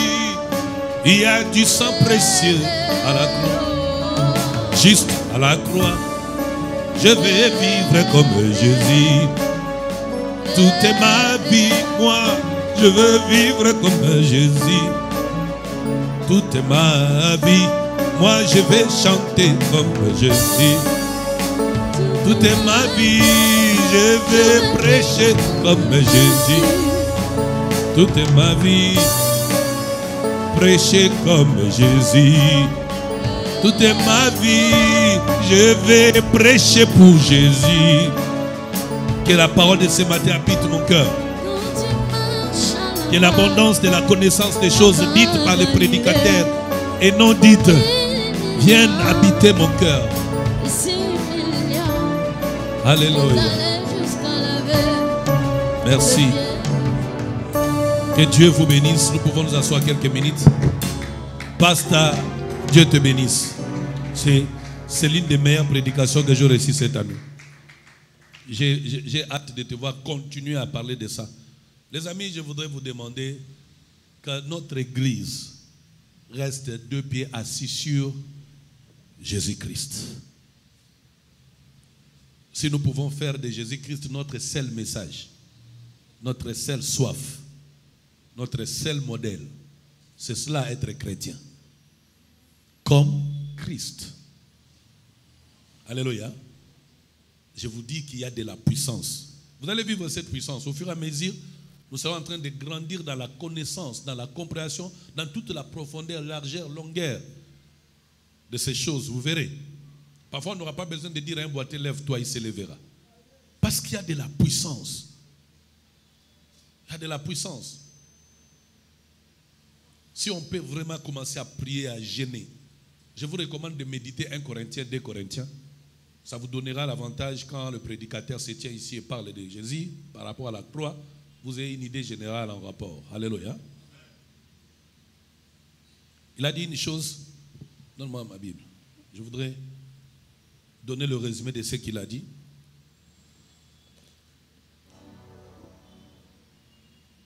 Il y a du sang précieux à la croix. Juste à la croix. Je vais vivre comme Jésus. Toute ma vie, moi, je veux vivre comme Jésus. Toute ma vie, moi, je vais chanter comme Jésus. Toute ma vie, je vais prêcher comme Jésus. Toute ma vie, prêcher comme Jésus. Toute ma vie, je vais prêcher pour Jésus. Que la parole de ce matin habite mon cœur. Que l'abondance de la connaissance des choses dites par les prédicateurs et non dites vienne habiter mon cœur. Alléluia. Merci. Que Dieu vous bénisse. Nous pouvons nous asseoir quelques minutes. Pasteur, Dieu te bénisse. C'est l'une des meilleures prédications que j'ai reçues cette année. J'ai hâte de te voir continuer à parler de ça. Les amis, je voudrais vous demander que notre église reste deux pieds assis sur Jésus-Christ. Si nous pouvons faire de Jésus-Christ notre seul message, notre seule soif, notre seul modèle, c'est cela être chrétien. Comme Christ. Alléluia. Je vous dis qu'il y a de la puissance. Vous allez vivre cette puissance. Au fur et à mesure, nous serons en train de grandir dans la connaissance, dans la compréhension, dans toute la profondeur, largeur, longueur de ces choses. Vous verrez. Parfois, on n'aura pas besoin de dire à un boiteux, lève-toi, il se lèvera. Parce qu'il y a de la puissance. Il y a de la puissance. Si on peut vraiment commencer à prier, à jeûner, je vous recommande de méditer 1 Corinthiens, 2 Corinthiens. Ça vous donnera l'avantage quand le prédicateur se tient ici et parle de Jésus par rapport à la croix. Vous avez une idée générale en rapport. Alléluia. Il a dit une chose. Donne-moi ma Bible. Je voudrais donner le résumé de ce qu'il a dit.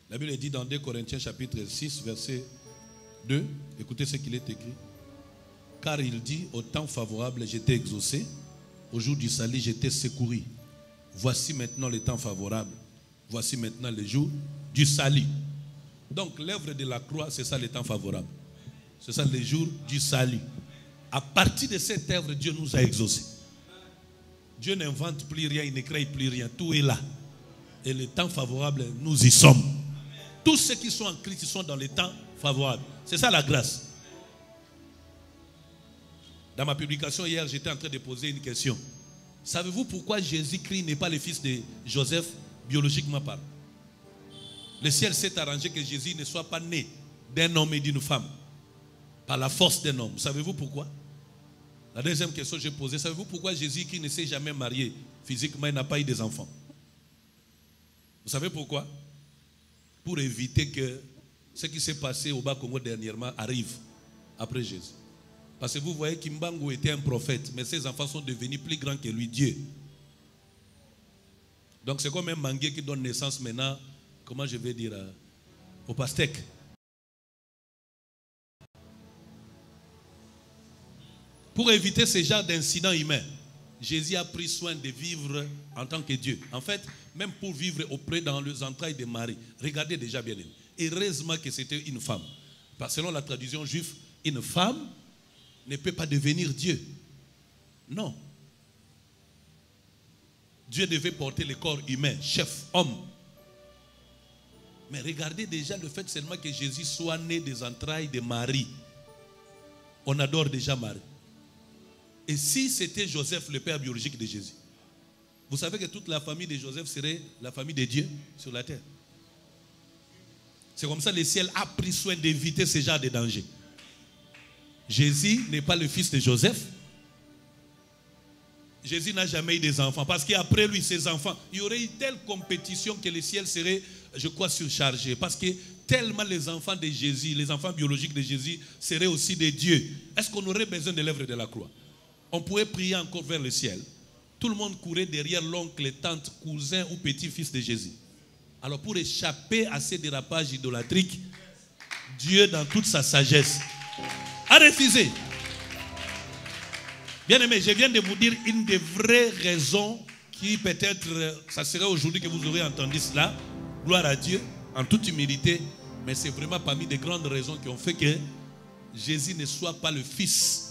La Bible dit dans 2 Corinthiens chapitre 6 verset 2. Écoutez ce qu'il est écrit. Car il dit, au temps favorable j'étais exaucé, au jour du salut j'étais secouru. Voici maintenant le temps favorable. Voici maintenant le jour du salut. Donc l'œuvre de la croix, c'est ça le temps favorable. C'est ça le jour du salut. À partir de cette œuvre, Dieu nous a exaucés. Dieu n'invente plus rien, il ne crée plus rien. Tout est là. Et le temps favorable, nous y sommes. Tous ceux qui sont en Christ, ils sont dans le temps favorable. C'est ça la grâce. Dans ma publication hier, j'étais en train de poser une question. Savez-vous pourquoi Jésus-Christ n'est pas le fils de Joseph, biologiquement parlant? Le ciel s'est arrangé que Jésus ne soit pas né d'un homme et d'une femme, par la force d'un homme. Savez-vous pourquoi? La deuxième question que j'ai posée, savez-vous pourquoi Jésus-Christ ne s'est jamais marié physiquement, il n'a pas eu des enfants? Vous savez pourquoi? Pour éviter que ce qui s'est passé au Bas-Congo dernièrement arrive après Jésus. Parce que vous voyez qu'Imbangu était un prophète, mais ses enfants sont devenus plus grands que lui, Dieu. Donc c'est comme un manguier qui donne naissance maintenant, comment je vais dire, au pastèque. Pour éviter ce genre d'incident humain, Jésus a pris soin de vivre en tant que Dieu. En fait, même pour vivre auprès dans les entrailles de Marie, regardez déjà bien, heureusement que c'était une femme. Parce que selon la tradition juive, une femme ne peut pas devenir Dieu. Non. Dieu devait porter le corps humain, chef, homme. Mais regardez déjà le fait seulement que Jésus soit né des entrailles de Marie. On adore déjà Marie. Et si c'était Joseph, le père biologique de Jésus, vous savez que toute la famille de Joseph serait la famille de Dieu sur la terre. C'est comme ça que le ciel a pris soin d'éviter ce genre de danger. Jésus n'est pas le fils de Joseph. Jésus n'a jamais eu des enfants. Parce qu'après lui, ses enfants, il y aurait eu telle compétition que le ciel serait, je crois, surchargé. Parce que tellement les enfants de Jésus, les enfants biologiques de Jésus, seraient aussi des dieux. Est-ce qu'on aurait besoin de l'œuvre de la croix? On pourrait prier encore vers le ciel. Tout le monde courait derrière l'oncle, tante, cousin ou petit-fils de Jésus. Alors pour échapper à ces dérapages idolâtriques, Dieu dans toute sa sagesse a refusé. Bien aimé, je viens de vous dire une des vraies raisons qui peut-être, ça serait aujourd'hui que vous aurez entendu cela. Gloire à Dieu, en toute humilité. Mais c'est vraiment parmi des grandes raisons qui ont fait que Jésus ne soit pas le fils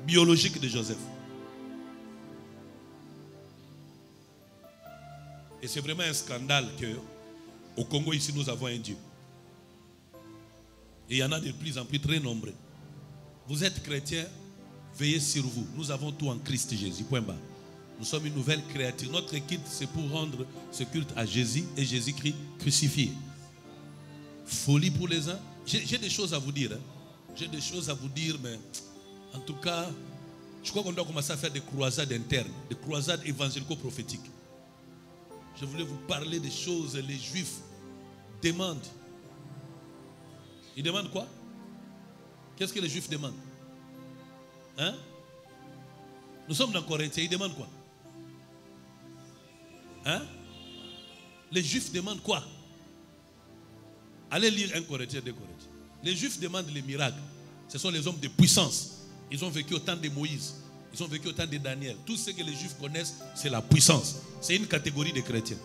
biologique de Joseph. Et c'est vraiment un scandale qu'au Congo ici nous avons un Dieu. Et il y en a de plus en plus très nombreux. Vous êtes chrétiens, veillez sur vous. Nous avons tout en Christ Jésus. Point barre. Nous sommes une nouvelle créature. Notre culte, c'est pour rendre ce culte à Jésus et Jésus-Christ crucifié. Folie pour les uns. J'ai des choses à vous dire. J'ai des choses à vous dire, mais en tout cas, je crois qu'on doit commencer à faire des croisades internes, des croisades évangélico-prophétiques. Je voulais vous parler des choses, les Juifs demandent. Ils demandent quoi? Qu'est-ce que les Juifs demandent? Hein? Nous sommes dans Corinthiens, ils demandent quoi? Hein? Les Juifs demandent quoi? Allez lire 1 Corinthiens, 2 Corinthiens. Les Juifs demandent les miracles. Ce sont les hommes de puissance. Ils ont vécu au temps de Moïse. Ils ont vécu au temps de Daniel. Tout ce que les Juifs connaissent, c'est la puissance. C'est une catégorie de chrétiens.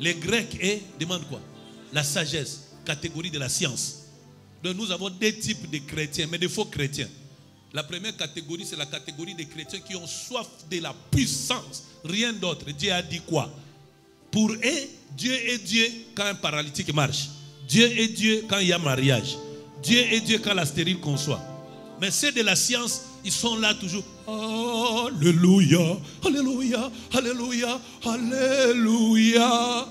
Les Grecs demandent quoi? La sagesse, catégorie de la science. Donc nous avons deux types de chrétiens, mais de faux chrétiens. La première catégorie, c'est la catégorie des chrétiens qui ont soif de la puissance. Rien d'autre. Dieu a dit quoi? Pour eux, Dieu est Dieu quand un paralytique marche. Dieu est Dieu quand il y a mariage. Dieu est Dieu quand la stérile conçoit. Mais ceux de la science, ils sont là toujours. Alléluia, alléluia, alléluia, alléluia.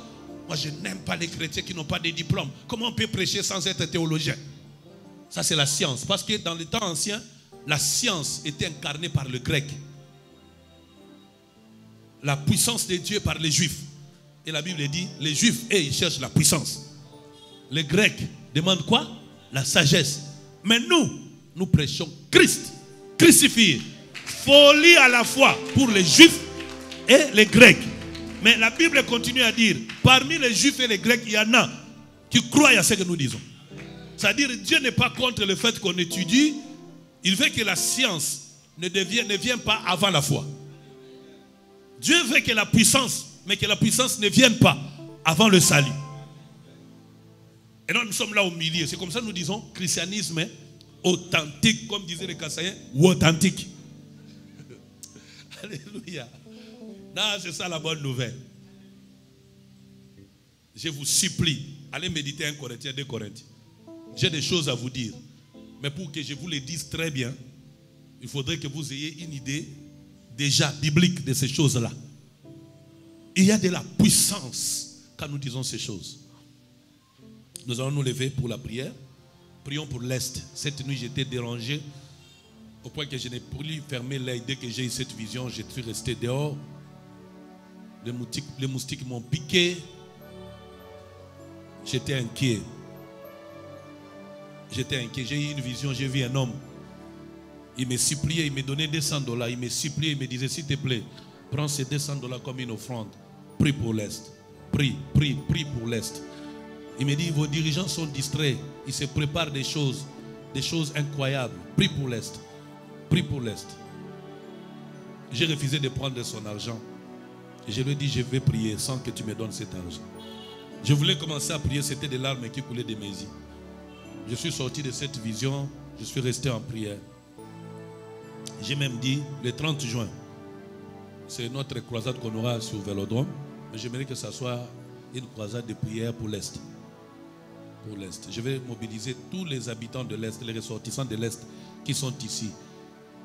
Moi, je n'aime pas les chrétiens qui n'ont pas de diplôme. Comment on peut prêcher sans être théologien? Ça, c'est la science. Parce que dans les temps anciens, la science était incarnée par le grec. La puissance de Dieu par les Juifs. Et la Bible dit, les Juifs, ils cherchent la puissance. Les Grecs demandent quoi? La sagesse. Mais nous prêchons Christ, crucifié. Folie à la fois pour les Juifs et les Grecs. Mais la Bible continue à dire, parmi les Juifs et les Grecs, il y en a qui croient à ce que nous disons. C'est-à-dire, Dieu n'est pas contre le fait qu'on étudie. Il veut que la science ne vienne pas avant la foi. Dieu veut que la puissance, mais que la puissance ne vienne pas avant le salut. Et donc nous sommes là au milieu. C'est comme ça que nous disons christianisme authentique, comme disaient les Kassaïens, ou authentique. Alléluia. Non, c'est ça la bonne nouvelle. Je vous supplie, allez méditer 1 Corinthiens, 2 Corinthiens. J'ai des choses à vous dire. Mais pour que je vous les dise très bien, il faudrait que vous ayez une idée déjà biblique de ces choses-là. Il y a de la puissance quand nous disons ces choses. Nous allons nous lever pour la prière. Prions pour l'Est. Cette nuit, j'étais dérangé au point que je n'ai plus fermé l'œil. Dès que j'ai eu cette vision, je suis resté dehors. Les moustiques m'ont piqué. J'étais inquiet. J'ai eu une vision, j'ai vu un homme. Il me suppliait, il me donnait $200. Il me suppliait, il me disait, s'il te plaît, prends ces $200 comme une offrande Prie pour l'Est. Prie pour l'Est. Il me dit, vos dirigeants sont distraits. Ils se préparent des choses incroyables. Prie pour l'Est. Prie pour l'Est. J'ai refusé de prendre son argent. Et je lui ai dit, je vais prier sans que tu me donnes cet argent. Je voulais commencer à prier, c'était des larmes qui coulaient de mes yeux. Je suis sorti de cette vision, je suis resté en prière. J'ai même dit, le 30 juin, c'est notre croisade qu'on aura sur Vélodrome. Mais j'aimerais que ce soit une croisade de prière pour l'Est. Pour l'Est. Je vais mobiliser tous les habitants de l'Est, les ressortissants de l'Est qui sont ici.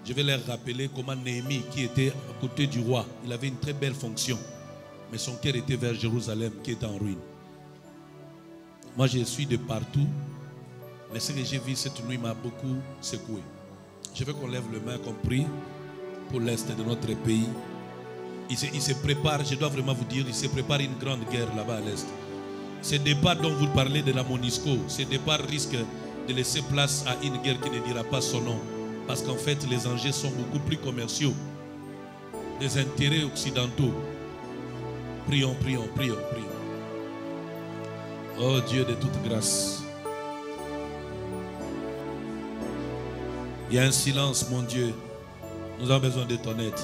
Je vais leur rappeler comment Néhémie, qui était à côté du roi, il avait une très belle fonction. Mais son cœur était vers Jérusalem, qui est en ruine. Moi, je suis de partout. Mais ce que j'ai vu cette nuit m'a beaucoup secoué. Je veux qu'on lève le main, qu'on prie pour l'Est de notre pays. Il se prépare, je dois vraiment vous dire, il se prépare une grande guerre là-bas à l'Est. Ce départ dont vous parlez de la MONUSCO, ce départ risque de laisser place à une guerre qui ne dira pas son nom. Parce qu'en fait, les enjeux sont beaucoup plus commerciaux. Des intérêts occidentaux. Prions, prions, prions, prions. Oh Dieu de toute grâce. Il y a un silence, mon Dieu. Nous avons besoin de ton aide.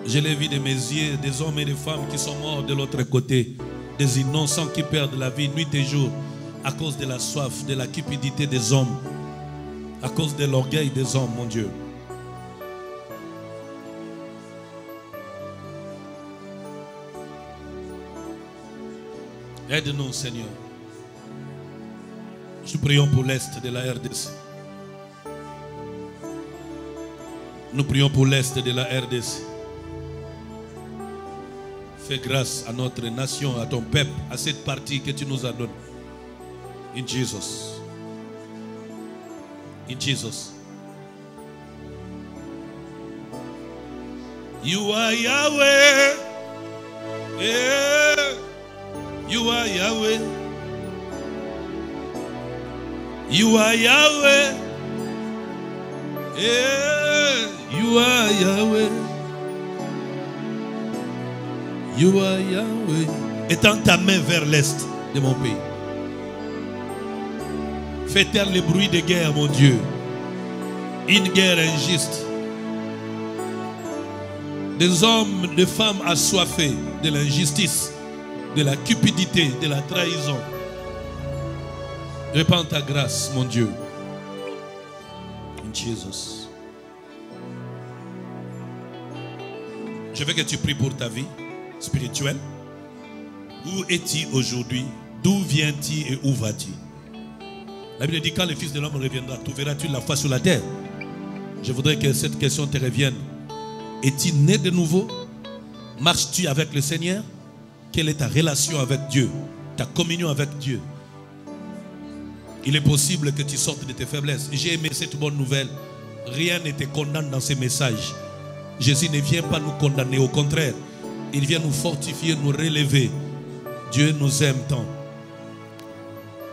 Je l'ai vu de mes yeux, des hommes et des femmes qui sont morts de l'autre côté, des innocents qui perdent la vie nuit et jour à cause de la soif, de la cupidité des hommes, à cause de l'orgueil des hommes, mon Dieu. Aide-nous, Seigneur. Nous prions pour l'Est de la RDC. Nous prions pour l'Est de la RDC. Fais grâce à notre nation, à ton peuple, à cette partie que tu nous as donnée. In Jesus. In Jesus. You are Yahweh. Yeah. You are Yahweh. You are Yahweh. Yeah. You are Yahweh. You are Yahweh. Étends ta main vers l'est de mon pays. Fais taire le bruit de guerre, mon Dieu. Une guerre injuste. Des hommes, des femmes assoiffés de l'injustice, de la cupidité, de la trahison. Répands ta grâce, mon Dieu. In Jesus. Je veux que tu pries pour ta vie spirituelle. Où es-tu aujourd'hui? D'où viens-tu et où vas-tu? La Bible dit quand le Fils de l'homme reviendra, trouveras-tu la foi sur la terre? Je voudrais que cette question te revienne. Es-tu né de nouveau? Marches-tu avec le Seigneur? Quelle est ta relation avec Dieu? Ta communion avec Dieu? Il est possible que tu sortes de tes faiblesses. J'ai aimé cette bonne nouvelle. Rien ne te condamne dans ces messages. Jésus ne vient pas nous condamner, au contraire. Il vient nous fortifier, nous relever. Dieu nous aime tant.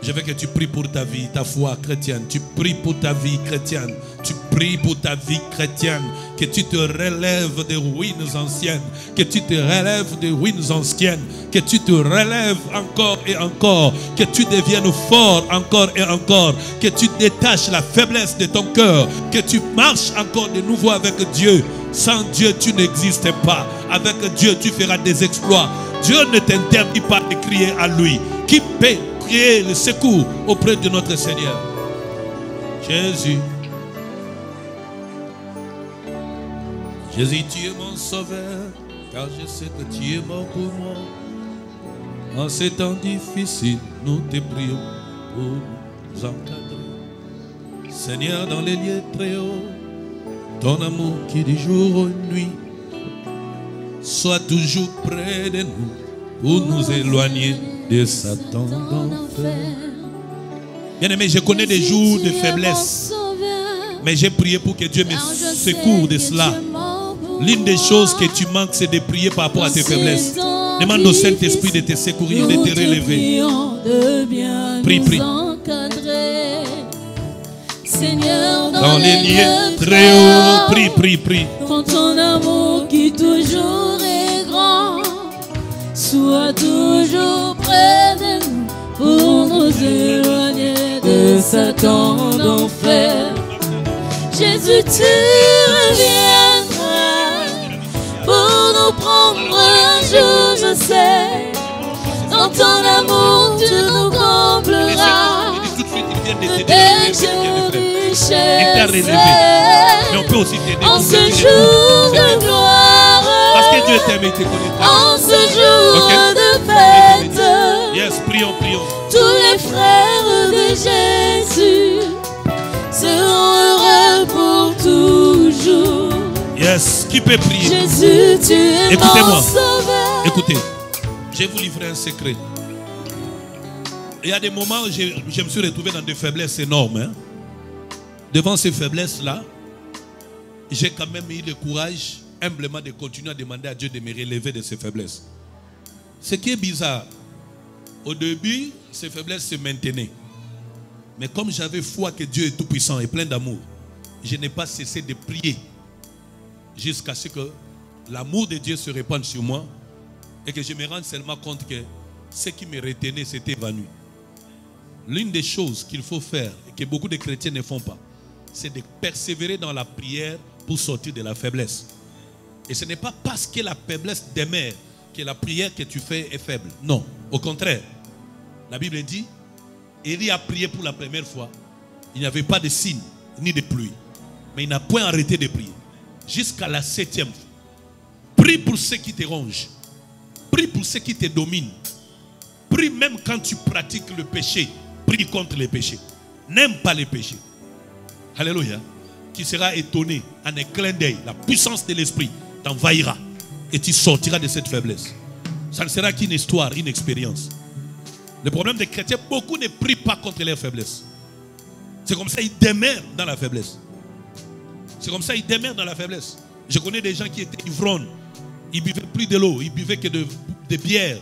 Je veux que tu pries pour ta vie, ta foi chrétienne. Tu pries pour ta vie chrétienne. Tu pries pour ta vie chrétienne. Que tu te relèves des ruines anciennes. Que tu te relèves des ruines anciennes. Que tu te relèves encore et encore. Que tu deviennes fort encore et encore. Que tu détaches la faiblesse de ton cœur. Que tu marches encore de nouveau avec Dieu. Sans Dieu, tu n'existes pas. Avec Dieu, tu feras des exploits. Dieu ne t'interdit pas de crier à lui. Qui peut prier le secours auprès de notre Seigneur? Jésus. Jésus, tu es mon sauveur, car je sais que tu es mort pour moi. En ces temps difficiles, nous te prions pour nous encadrer. Seigneur, dans les lieux très hauts, ton amour qui dit jour ou nuit, sois toujours près de nous pour nous éloigner de Satan d'enfer. Bien-aimé, je connais des jours de faiblesse, mais j'ai prié pour que Dieu me secoue de cela. L'une des choses que tu manques, c'est de prier par rapport à tes faiblesses. Demande au Saint-Esprit de te secourir, de te relever. Prie, prie. Seigneur, dans les lieux très hauts. Prie, prie, prie. Quand ton amour qui toujours est grand soit toujours près de nous pour nous éloigner de Satan d'enfer. Jésus, tu reviendras pour nous prendre un jour, je sais. Dans ton amour, tu nous combleras de tes richesses. Mais on peut aussi t'aider. En ce jour de gloire, parce que Dieu t'aime et te connaît. en ce jour de fête, Yes, prions, prions. tous les frères de Jésus seront heureux pour toujours. Yes, qui peut prier? Jésus, tu es Écoutez-moi. mon sauveur. Écoutez, je vais vous livrer un secret. Il y a des moments où je me suis retrouvé dans des faiblesses énormes. Hein. Devant ces faiblesses-là, j'ai quand même eu le courage, humblement, de continuer à demander à Dieu de me relever de ces faiblesses. Ce qui est bizarre, au début, ces faiblesses se maintenaient. Mais comme j'avais foi que Dieu est tout-puissant et plein d'amour, je n'ai pas cessé de prier jusqu'à ce que l'amour de Dieu se répande sur moi et que je me rende seulement compte que ce qui me retenait s'était évanoui. L'une des choses qu'il faut faire et que beaucoup de chrétiens ne font pas, c'est de persévérer dans la prière pour sortir de la faiblesse. Et ce n'est pas parce que la faiblesse demeure que la prière que tu fais est faible. Non, au contraire. La Bible dit, Élie a prié pour la première fois. Il n'y avait pas de signe ni de pluie. Mais il n'a point arrêté de prier. Jusqu'à la 7e fois. Prie pour ceux qui te rongent. Prie pour ceux qui te dominent. Prie même quand tu pratiques le péché. Prie contre les péchés. N'aime pas les péchés. Alléluia. Tu seras étonné en un clin d'œil. La puissance de l'esprit t'envahira. Et tu sortiras de cette faiblesse. Ça ne sera qu'une histoire, une expérience. Le problème des chrétiens, beaucoup ne prient pas contre leurs faiblesses. C'est comme ça ils demeurent dans la faiblesse. C'est comme ça ils demeurent dans la faiblesse. Je connais des gens qui étaient ivrognes. Ils buvaient plus de l'eau, ils buvaient que de bière.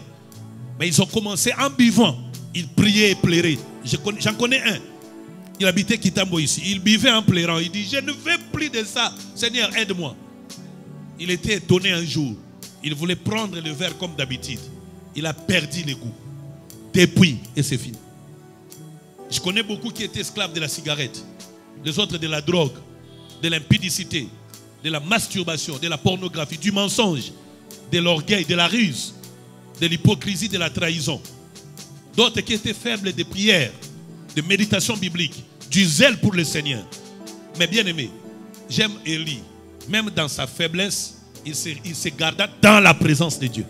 Mais ils ont commencé en buvant. Ils priaient et pleuraient. J'en connais un. Il habitait Kitambo ici. Il buvait en pleurant. Il dit, je ne veux plus de ça. Seigneur, aide-moi. Il était étonné un jour. Il voulait prendre le verre comme d'habitude. Il a perdu le goût. Depuis, et c'est fini. Je connais beaucoup qui étaient esclaves de la cigarette, les autres de la drogue, de l'impudicité, de la masturbation, de la pornographie, du mensonge, de l'orgueil, de la ruse, de l'hypocrisie, de la trahison. D'autres qui étaient faibles de prière, de méditation biblique, du zèle pour le Seigneur. Mais bien aimé, j'aime Élie. Même dans sa faiblesse, il se garda dans la présence de Dieu.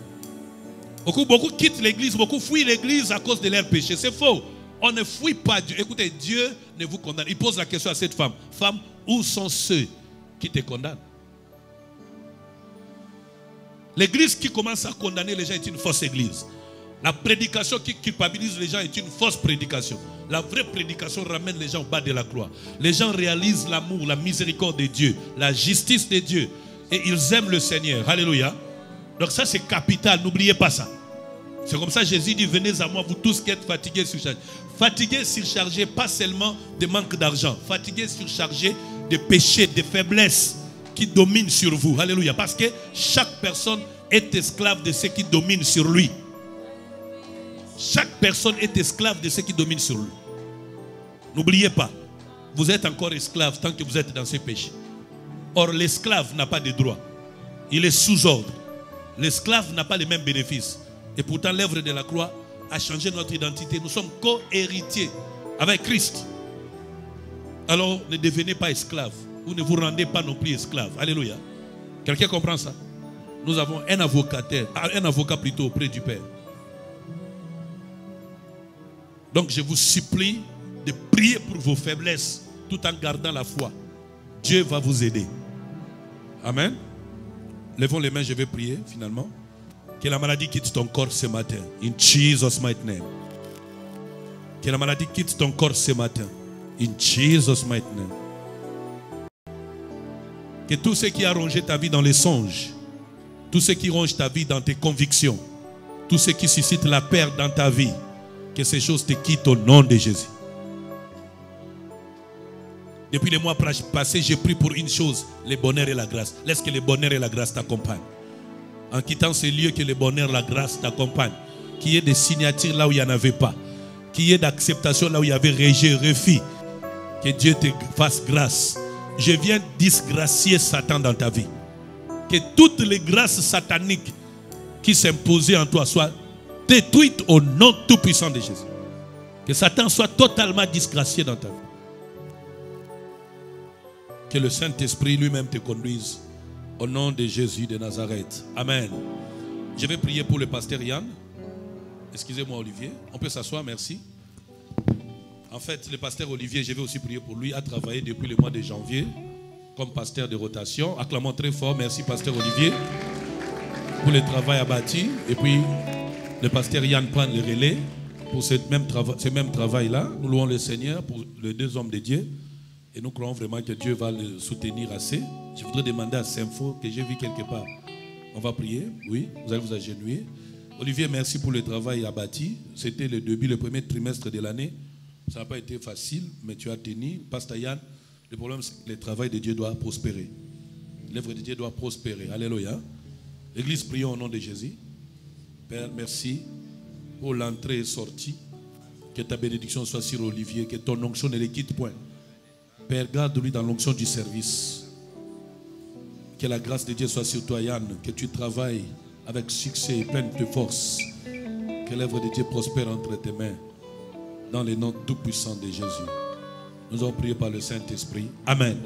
Beaucoup quittent l'église, beaucoup fuient l'église à cause de leurs péchés. C'est faux. On ne fuit pas Dieu. Écoutez, Dieu ne vous condamne. Il pose la question à cette femme. Femme, où sont ceux qui te condamnent? L'église qui commence à condamner les gens est une fausse église. La prédication qui culpabilise les gens est une fausse prédication. La vraie prédication ramène les gens au bas de la croix. Les gens réalisent l'amour, la miséricorde de Dieu, la justice de Dieu. Et ils aiment le Seigneur. Alléluia. Donc ça c'est capital, n'oubliez pas ça. C'est comme ça Jésus dit, venez à moi vous tous qui êtes fatigués, surchargés. Fatigués, surchargés, pas seulement de manque d'argent. Fatigués, surchargés de péchés, de faiblesses qui dominent sur vous. Alléluia. Parce que chaque personne est esclave de ce qui domine sur lui. Chaque personne est esclave de ce qui domine sur lui. N'oubliez pas, vous êtes encore esclave tant que vous êtes dans ces péchés. Or l'esclave n'a pas de droit. Il est sous ordre. L'esclave n'a pas les mêmes bénéfices. Et pourtant, l'œuvre de la croix a changé notre identité. Nous sommes co-héritiers avec Christ. Alors, ne devenez pas esclaves. Ou ne vous rendez pas non plus esclaves. Alléluia. Quelqu'un comprend ça? Nous avons un avocat plutôt auprès du Père. Donc, je vous supplie de prier pour vos faiblesses tout en gardant la foi. Dieu va vous aider. Amen. Levons les mains, je vais prier finalement. Que la maladie quitte ton corps ce matin. In Jesus' mighty name. Que la maladie quitte ton corps ce matin. In Jesus' mighty name. Que tout ce qui a rongé ta vie dans les songes, tout ce qui ronge ta vie dans tes convictions, tout ce qui suscite la perte dans ta vie, que ces choses te quittent au nom de Jésus. Depuis les mois passés, j'ai pris pour une chose, le bonheur et la grâce. Laisse que le bonheur et la grâce t'accompagnent. En quittant ce lieu, que le bonheur, la grâce t'accompagnent. Qu'il y ait des signatures là où il n'y en avait pas. Qu'il y ait d'acceptation là où il y avait rejet, refus. Que Dieu te fasse grâce. Je viens disgracier Satan dans ta vie. Que toutes les grâces sataniques qui s'imposaient en toi soient détruites au nom tout-puissant de Jésus. Que Satan soit totalement disgracié dans ta vie. Que le Saint-Esprit lui-même te conduise au nom de Jésus de Nazareth. Amen. Je vais prier pour le pasteur Yann. Excusez-moi Olivier. On peut s'asseoir, merci. En fait, le pasteur Olivier, je vais aussi prier pour lui, a travaillé depuis le mois de janvier comme pasteur de rotation. Acclamons très fort. Merci pasteur Olivier pour le travail abattu. Et puis, le pasteur Yann prend le relais pour ce même travail-là. Nous louons le Seigneur pour les deux hommes de Dieu. Et nous croyons vraiment que Dieu va le soutenir assez. Je voudrais demander à Saint-Faux, que j'ai vu quelque part. On va prier, oui, vous allez vous agenouiller. Olivier, merci pour le travail abattu. C'était le début, le premier trimestre de l'année. Ça n'a pas été facile, mais tu as tenu. Pasteur Yann, le problème, c'est que le travail de Dieu doit prospérer. L'œuvre de Dieu doit prospérer. Alléluia. Église, prions au nom de Jésus. Père, merci pour l'entrée et sortie. Que ta bénédiction soit sur Olivier, que ton onction ne le quitte point. Père, garde-lui dans l'onction du service. Que la grâce de Dieu soit sur toi, Yann. Que tu travailles avec succès et pleine de force. Que l'œuvre de Dieu prospère entre tes mains. Dans le nom tout-puissant de Jésus. Nous avons prié par le Saint-Esprit. Amen.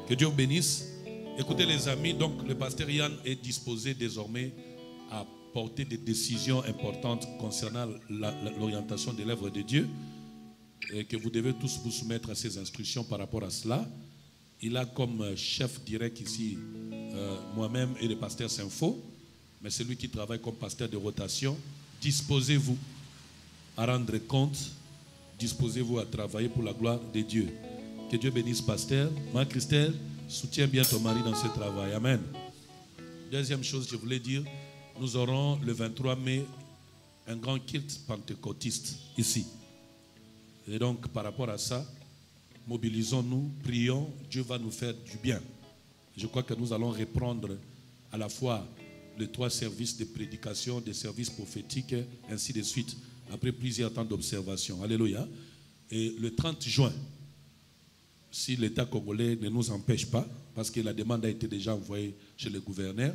Que Dieu vous bénisse. Écoutez les amis, donc le pasteur Yann est disposé désormais à porter des décisions importantes concernant l'orientation de l'œuvre de Dieu. Et que vous devez tous vous soumettre à ses instructions par rapport à cela. Il a comme chef direct ici moi-même et le pasteur Saint-Faux, mais c'est lui qui travaille comme pasteur de rotation. Disposez-vous à rendre compte, disposez-vous à travailler pour la gloire de Dieu. Que Dieu bénisse pasteur. Marie-Christelle, soutiens bien ton mari dans ce travail. Amen. Deuxième chose, je voulais dire, nous aurons le 23 mai un grand culte pentecôtiste ici. Et donc, par rapport à ça, mobilisons-nous, prions, Dieu va nous faire du bien. Je crois que nous allons reprendre à la fois les 3 services de prédication, des services prophétiques, ainsi de suite, après plusieurs temps d'observation. Alléluia. Et le 30 juin, si l'État congolais ne nous empêche pas, parce que la demande a été déjà envoyée chez le gouverneur,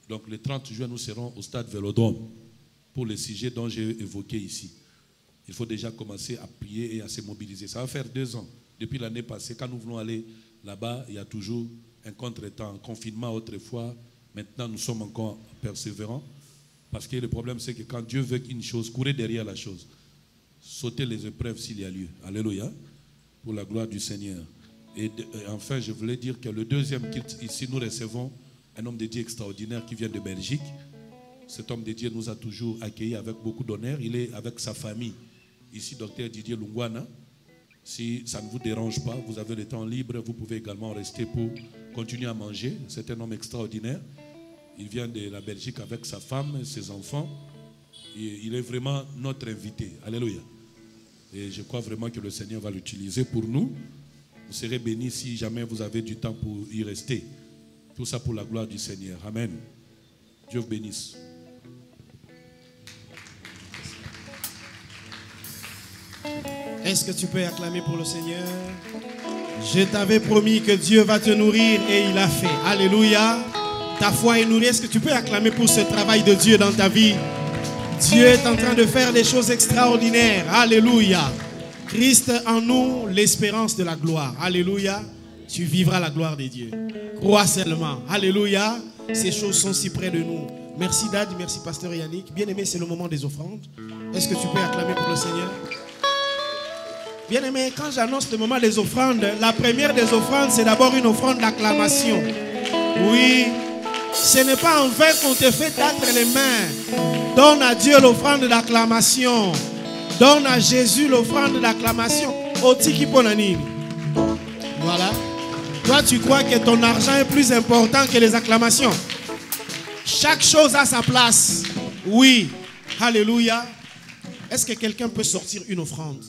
donc le 30 juin, nous serons au stade Vélodrome pour le sujet dont j'ai évoqué ici. Il faut déjà commencer à prier et à se mobiliser. Ça va faire 2 ans. Depuis l'année passée, quand nous voulons aller là-bas, il y a toujours un contretemps, un confinement autrefois. Maintenant, nous sommes encore persévérants. Parce que le problème, c'est que quand Dieu veut une chose, courez derrière la chose. Sautez les épreuves s'il y a lieu. Alléluia. Pour la gloire du Seigneur. Et enfin, je voulais dire que le deuxième culte, ici, nous recevons un homme de Dieu extraordinaire qui vient de Belgique. Cet homme de Dieu nous a toujours accueillis avec beaucoup d'honneur. Il est avec sa famille. Ici, docteur Didier Lungwana, si ça ne vous dérange pas, vous avez le temps libre, vous pouvez également rester pour continuer à manger. C'est un homme extraordinaire. Il vient de la Belgique avec sa femme, ses enfants. Et il est vraiment notre invité. Alléluia. Et je crois vraiment que le Seigneur va l'utiliser pour nous. Vous serez bénis si jamais vous avez du temps pour y rester. Tout ça pour la gloire du Seigneur. Amen. Dieu vous bénisse. Est-ce que tu peux acclamer pour le Seigneur? Je t'avais promis que Dieu va te nourrir et il a fait. Alléluia. Ta foi est nourrie. Est-ce que tu peux acclamer pour ce travail de Dieu dans ta vie? Dieu est en train de faire des choses extraordinaires. Alléluia. Christ en nous, l'espérance de la gloire. Alléluia. Tu vivras la gloire de Dieu. Crois seulement. Alléluia. Ces choses sont si près de nous. Merci Dad, merci Pasteur Yannick. Bien-aimé, c'est le moment des offrandes. Est-ce que tu peux acclamer pour le Seigneur? Bien-aimé, quand j'annonce le moment des offrandes, la première des offrandes, c'est d'abord une offrande d'acclamation. Oui, ce n'est pas en vain qu'on te fait battre les mains. Donne à Dieu l'offrande d'acclamation. Donne à Jésus l'offrande d'acclamation. Otiki Ponanini. Voilà. Toi, tu crois que ton argent est plus important que les acclamations. Chaque chose a sa place. Oui. Alléluia. Est-ce que quelqu'un peut sortir une offrande?